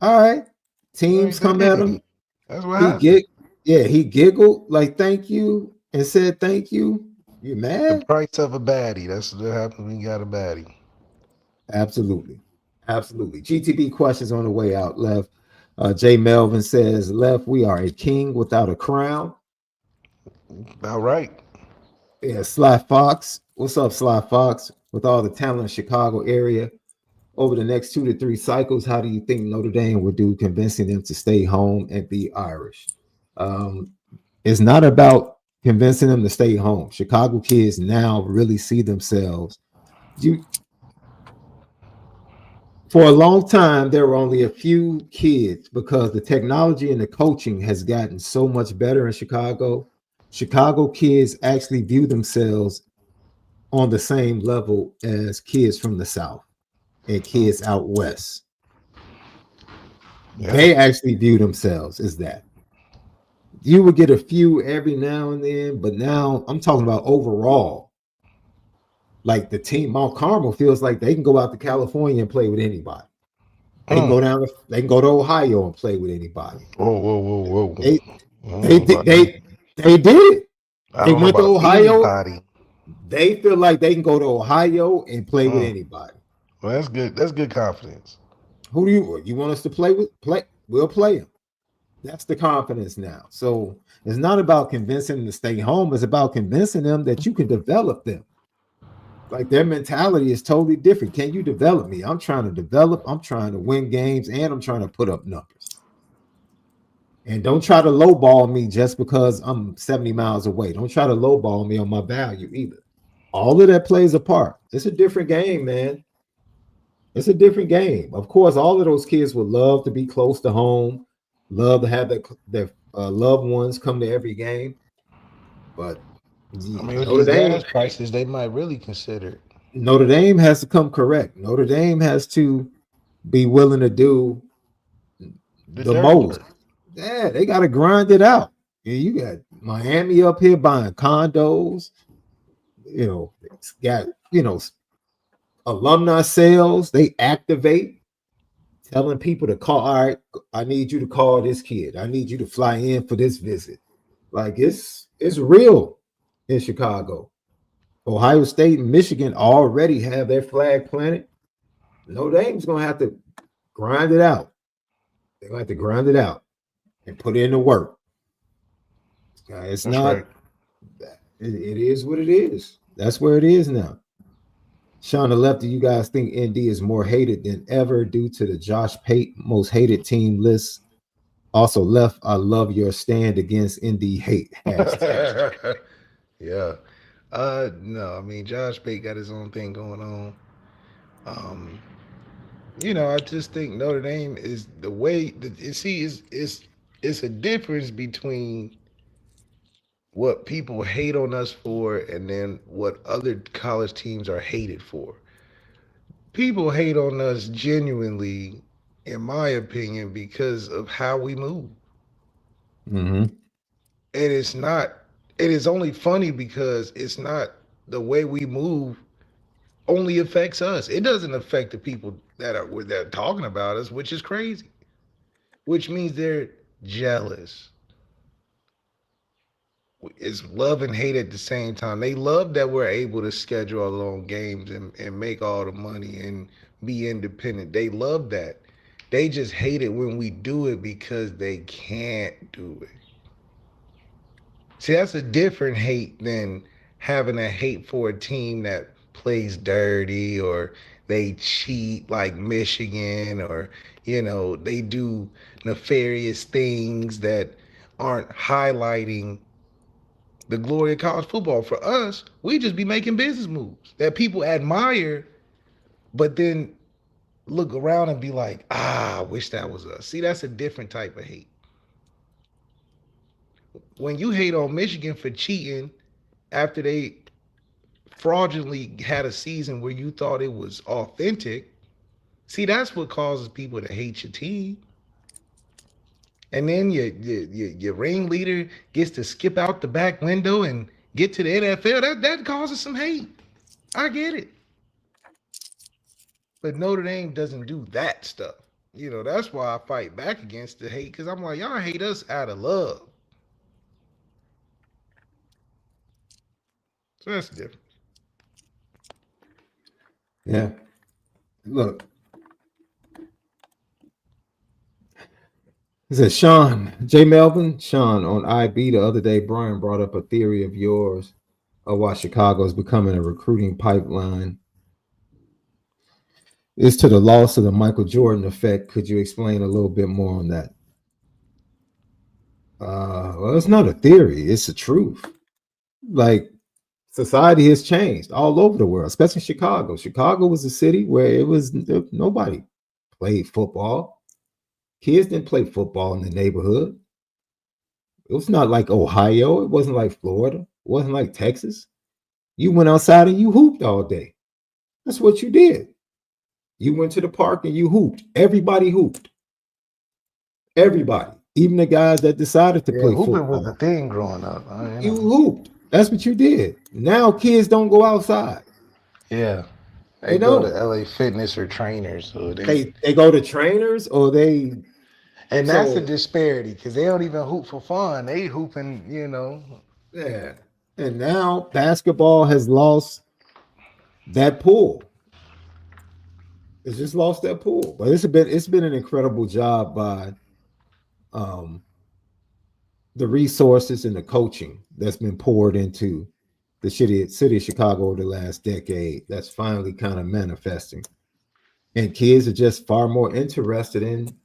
All right, teams come at him. That's what happened. He giggled like thank you and said thank you. You mad? The price of a baddie. That's what happens when you got a baddie. Absolutely. GTB questions on the way out. Left. Jay Melvin says, Left, we are a king without a crown. About right. Yeah, Sly Fox. What's up, Sly Fox? With all the talent in the Chicago area, over the next 2 to 3 cycles, how do you think Notre Dame would do convincing them to stay home and be Irish? It's not about convincing them to stay home. Chicago kids now really see themselves. For a long time, there were only a few kids because the technology and the coaching has gotten so much better in Chicago. Chicago kids actually view themselves on the same level as kids from the South and kids out West. Yeah. They actually view themselves as that. You would get a few every now and then, but now I'm talking about overall. Like the team, Mount Carmel feels like they can go out to California and play with anybody. They can go down. They can go to Ohio and play with anybody. Whoa! They did it. They went to Ohio. Anybody. They feel like they can go to Ohio and play with anybody. Well, that's good. That's good confidence. Who do you want us to play with? We'll play them. That's the confidence now. So it's not about convincing them to stay home. It's about convincing them that you can develop them. Like their mentality is totally different. Can you develop me? I'm trying to develop. I'm trying to win games, and I'm trying to put up numbers. And don't try to lowball me just because I'm 70 miles away. Don't try to lowball me on my value either. All of that plays a part. It's a different game, man. It's a different game. Of course, all of those kids would love to be close to home, love to have their loved ones come to every game. But I mean, with these gas prices, they might really consider it. Notre Dame has to come correct. Notre Dame has to be willing to do the most. Yeah, they got to grind it out. You got Miami up here buying condos. Got alumni sales. They activate, telling people to call. All right, I need you to call this kid. I need you to fly in for this visit. Like it's real in Chicago. Ohio State and Michigan already have their flag planted. Notre Dame's gonna have to grind it out. They're gonna have to grind it out and put in the work. It's not. Right. It is what it is. That's where it is now. Sean the Left, do you guys think ND is more hated than ever due to the Josh Pate most hated team list? Also, Left, I love your stand against ND hate. Yeah. No, I mean Josh Pate got his own thing going on. I just think Notre Dame is the way that it's a difference between what people hate on us for and then what other college teams are hated for. People hate on us genuinely, in my opinion, because of how we move. Mm-hmm. And it is only funny because it's not the way we move only affects us. It doesn't affect the people that are talking about us, which is crazy. Which means they're jealous. it's love and hate at the same time. They love that we're able to schedule our own games and make all the money and be independent. They love that. They just hate it when we do it because they can't do it. See, that's a different hate than having a hate for a team that plays dirty or they cheat like Michigan or, they do nefarious things that aren't highlighting the glory of college football. For us, we just be making business moves that people admire, but then look around and be like, I wish that was us. See, that's a different type of hate. When you hate on Michigan for cheating after they fraudulently had a season where you thought it was authentic, see, that's what causes people to hate your team. And then your ringleader gets to skip out the back window and get to the NFL. That causes some hate. I get it. But Notre Dame doesn't do that stuff. That's why I fight back against the hate, because I'm like, y'all hate us out of love. So that's the difference. Yeah. Look. It says Sean, J. Melvin, Sean on IB the other day. Brian brought up a theory of yours of why Chicago is becoming a recruiting pipeline. It's to the loss of the Michael Jordan effect. Could you explain a little bit more on that? Well, it's not a theory, it's the truth. Like, society has changed all over the world, especially Chicago. Chicago was a city where nobody played football. Kids didn't play football in the neighborhood. It was not like Ohio. It wasn't like Florida. It wasn't like Texas. You went outside and you hooped all day. That's what you did. You went to the park and you hooped. Everybody hooped. Everybody. Even the guys that decided to play hooping football. was the thing growing up. You hooped. That's what you did. Now kids don't go outside. Yeah. They go to LA Fitness or trainers. So they go to trainers or they... And that's a disparity because they don't even hoop for fun. They hooping, Yeah. And now basketball has lost that pool. It's just lost that pool. But it's been an incredible job by the resources and the coaching that's been poured into the city of Chicago over the last decade. That's finally kind of manifesting. And kids are just far more interested in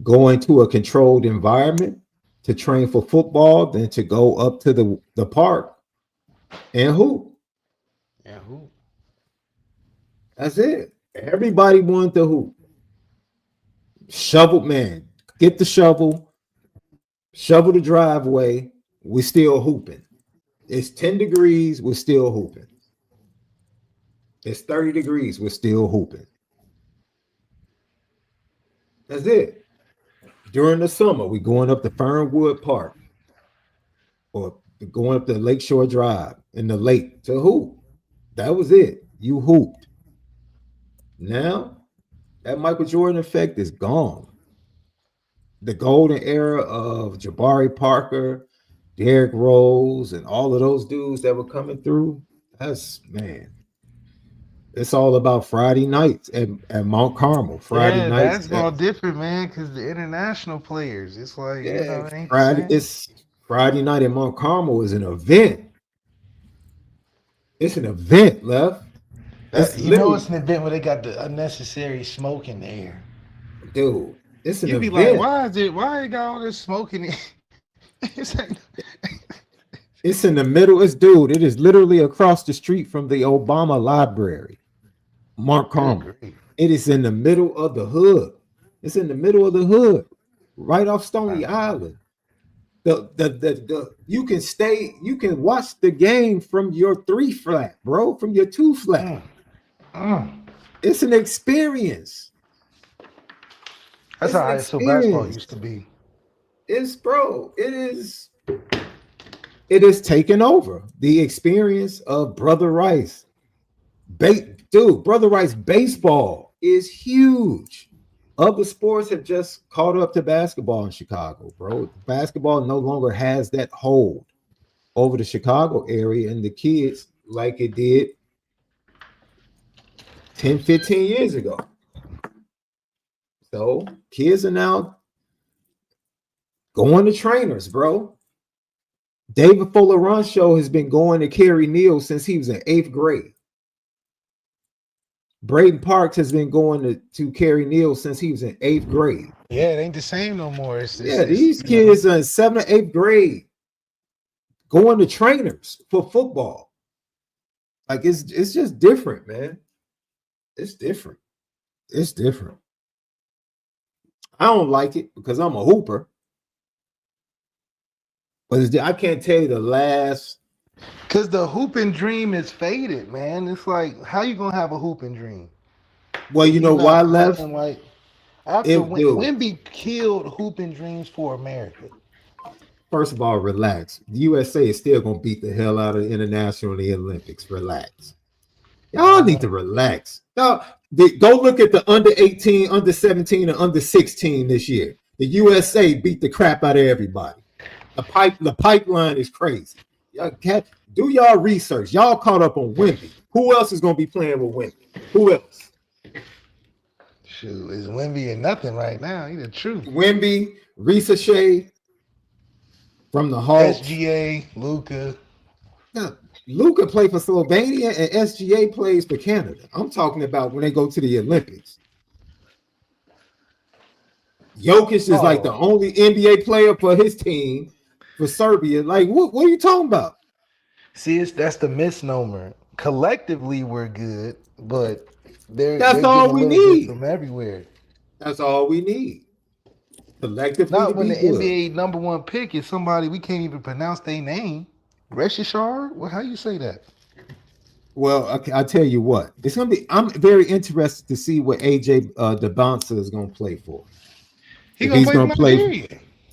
going to a controlled environment to train for football than to go up to the park and hoop. Yeah, hoop. That's it. Everybody wanted to hoop. Shovel, man. Get the shovel the driveway. We're still hooping. It's 10 degrees. We're still hooping. It's 30 degrees. We're still hooping. That's it. During the summer, we're going up to Fernwood Park or going up to Lakeshore Drive in the lake to hoop. That was it. You hooped. Now, that Michael Jordan effect is gone. The golden era of Jabari Parker, Derrick Rose, and all of those dudes that were coming through, it's all about Friday nights at Mount Carmel. Friday nights. That's all different, man, because the international players, it's like, it's Friday night at Mount Carmel is an event. It's an event, Left. It's an event where they got the unnecessary smoke in the air. Dude, it's an event. You be like, why it got all this smoke in it? It's in the middle. It is literally across the street from the Obama Library, Mount Carmel. It is in the middle of the hood. It's in the middle of the hood, right off Stony Island. You can watch the game from your 3 flat, bro, from your 2 flat. It's an experience. That's how high school basketball used to be. It is taken over. The experience of Brother Rice. Brother Rice baseball is huge. other sports have just caught up to basketball in Chicago, bro. Basketball no longer has that hold over the Chicago area and the kids like it did 10, 15 years ago. So kids are now going to trainers, bro. David Fuller-Runcho has been going to Kerry Neal since he was in 8th grade. Braden Parks has been going to Kerry Neal since he was in 8th grade. Yeah, it ain't the same no more. These kids are in 7th or 8th grade going to trainers for football. Like it's just different, man. It's different. It's different. I don't like it because I'm a hooper. But I can't tell you the last. Because the hooping dream is faded, man. It's like, how you gonna have a hooping dream? Well, you know why I left? Like after Wemby killed hooping dreams for America. First of all, relax. The USA is still gonna beat the hell out of the international and the Olympics. Relax. Y'all need to relax. Now, go look at the under 18, under 17, and under 16 this year. The USA beat the crap out of everybody. The pipeline is crazy. Y'all do y'all research. Y'all caught up on Wemby. Who else is gonna be playing with Wemby? Who else? Shoot, is Wemby in nothing right now? He's the truth. Wemby, Risa Shea from the Hawks. SGA, Luka. Now, Luka played for Slovenia and SGA plays for Canada. I'm talking about when they go to the Olympics. Jokic is like the only NBA player for his team for Serbia. Like, what are you talking about? See, that's the misnomer. Collectively, we're good, but that's all we need from everywhere. That's all we need. Collectively, not when the NBA #1 pick is somebody we can't even pronounce their name. Reshishar? Well, how you say that? Well, okay, I'll tell you what. It's gonna be. I'm very interested to see what AJ DeBonsa is gonna play for. He's gonna play.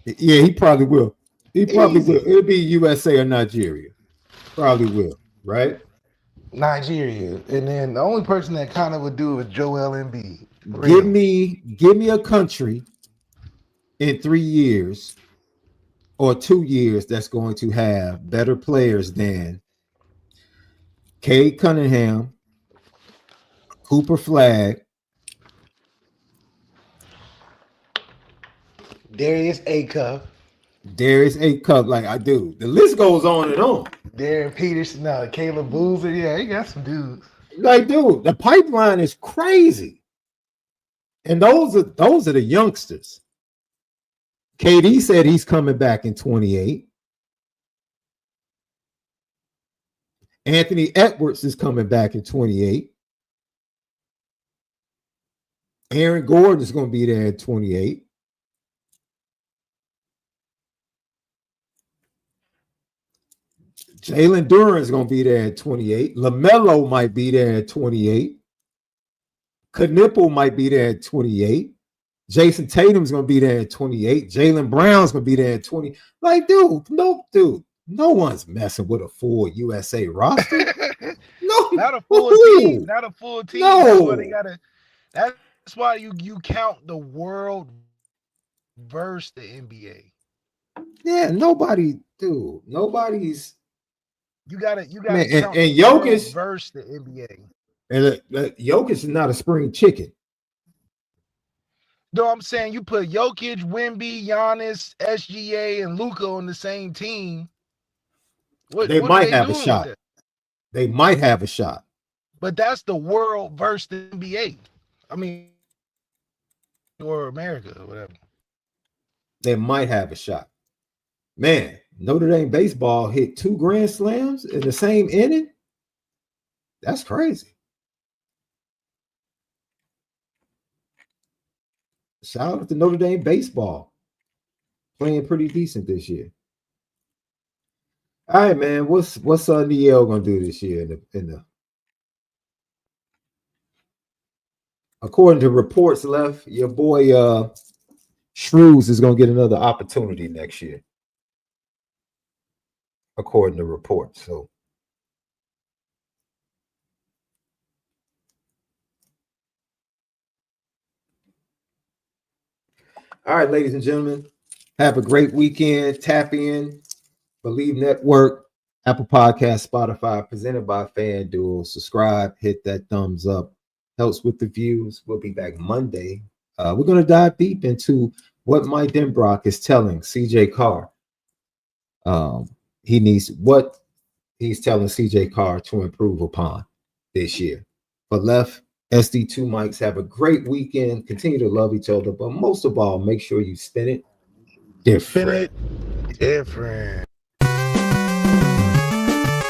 Yeah, he probably will. He probably will. It'll be USA or Nigeria. Probably will, right? Nigeria, and then the only person that kind of would do it is Joel Embiid. Give me a country in 3 years or 2 years that's going to have better players than Cade Cunningham, Cooper Flagg, Darius Acuff. Like I do. The list goes on and on. Darren Peterson, Caleb Boozer. Yeah, he got some dudes. Like, dude, the pipeline is crazy. And those are the youngsters. KD said he's coming back in 28. Anthony Edwards is coming back in 28. Aaron Gordon is going to be there at 28. Jalen Duren is going to be there at 28. LaMelo might be there at 28. Knipple might be there at 28. Jason Tatum's going to be there at 28. Jaylen Brown's going to be there at 20. Like, dude, no one's messing with a full USA roster. No, not a full team. Not a full team. No. That's why you count the world versus the NBA. Yeah, nobody's. You gotta man, count and Jokic versus the NBA. And Jokic is not a spring chicken. No, I'm saying you put Jokic, Wemby, Giannis, SGA, and Luka on the same team. They might have a shot. They might have a shot. But that's the world versus the NBA. I mean, or America, or whatever. They might have a shot. Man, Notre Dame baseball hit 2 grand slams in the same inning. That's crazy. Shout out to Notre Dame baseball. Playing pretty decent this year. All right, man. What's Niel gonna do this year in the according to reports left, your boy Shrews is gonna get another opportunity next year. According to reports. So All right, ladies and gentlemen, have a great weekend. Tap in, Bleav Network, Apple Podcast, Spotify, presented by FanDuel. Subscribe, hit that thumbs up. Helps with the views. We'll be back Monday. We're going to dive deep into what Mike Denbrock is telling CJ Carr. What he's telling CJ Carr to improve upon this year. But left, SD2 mics, have a great weekend. Continue to love each other, but most of all, make sure you spin it different. Spin it different.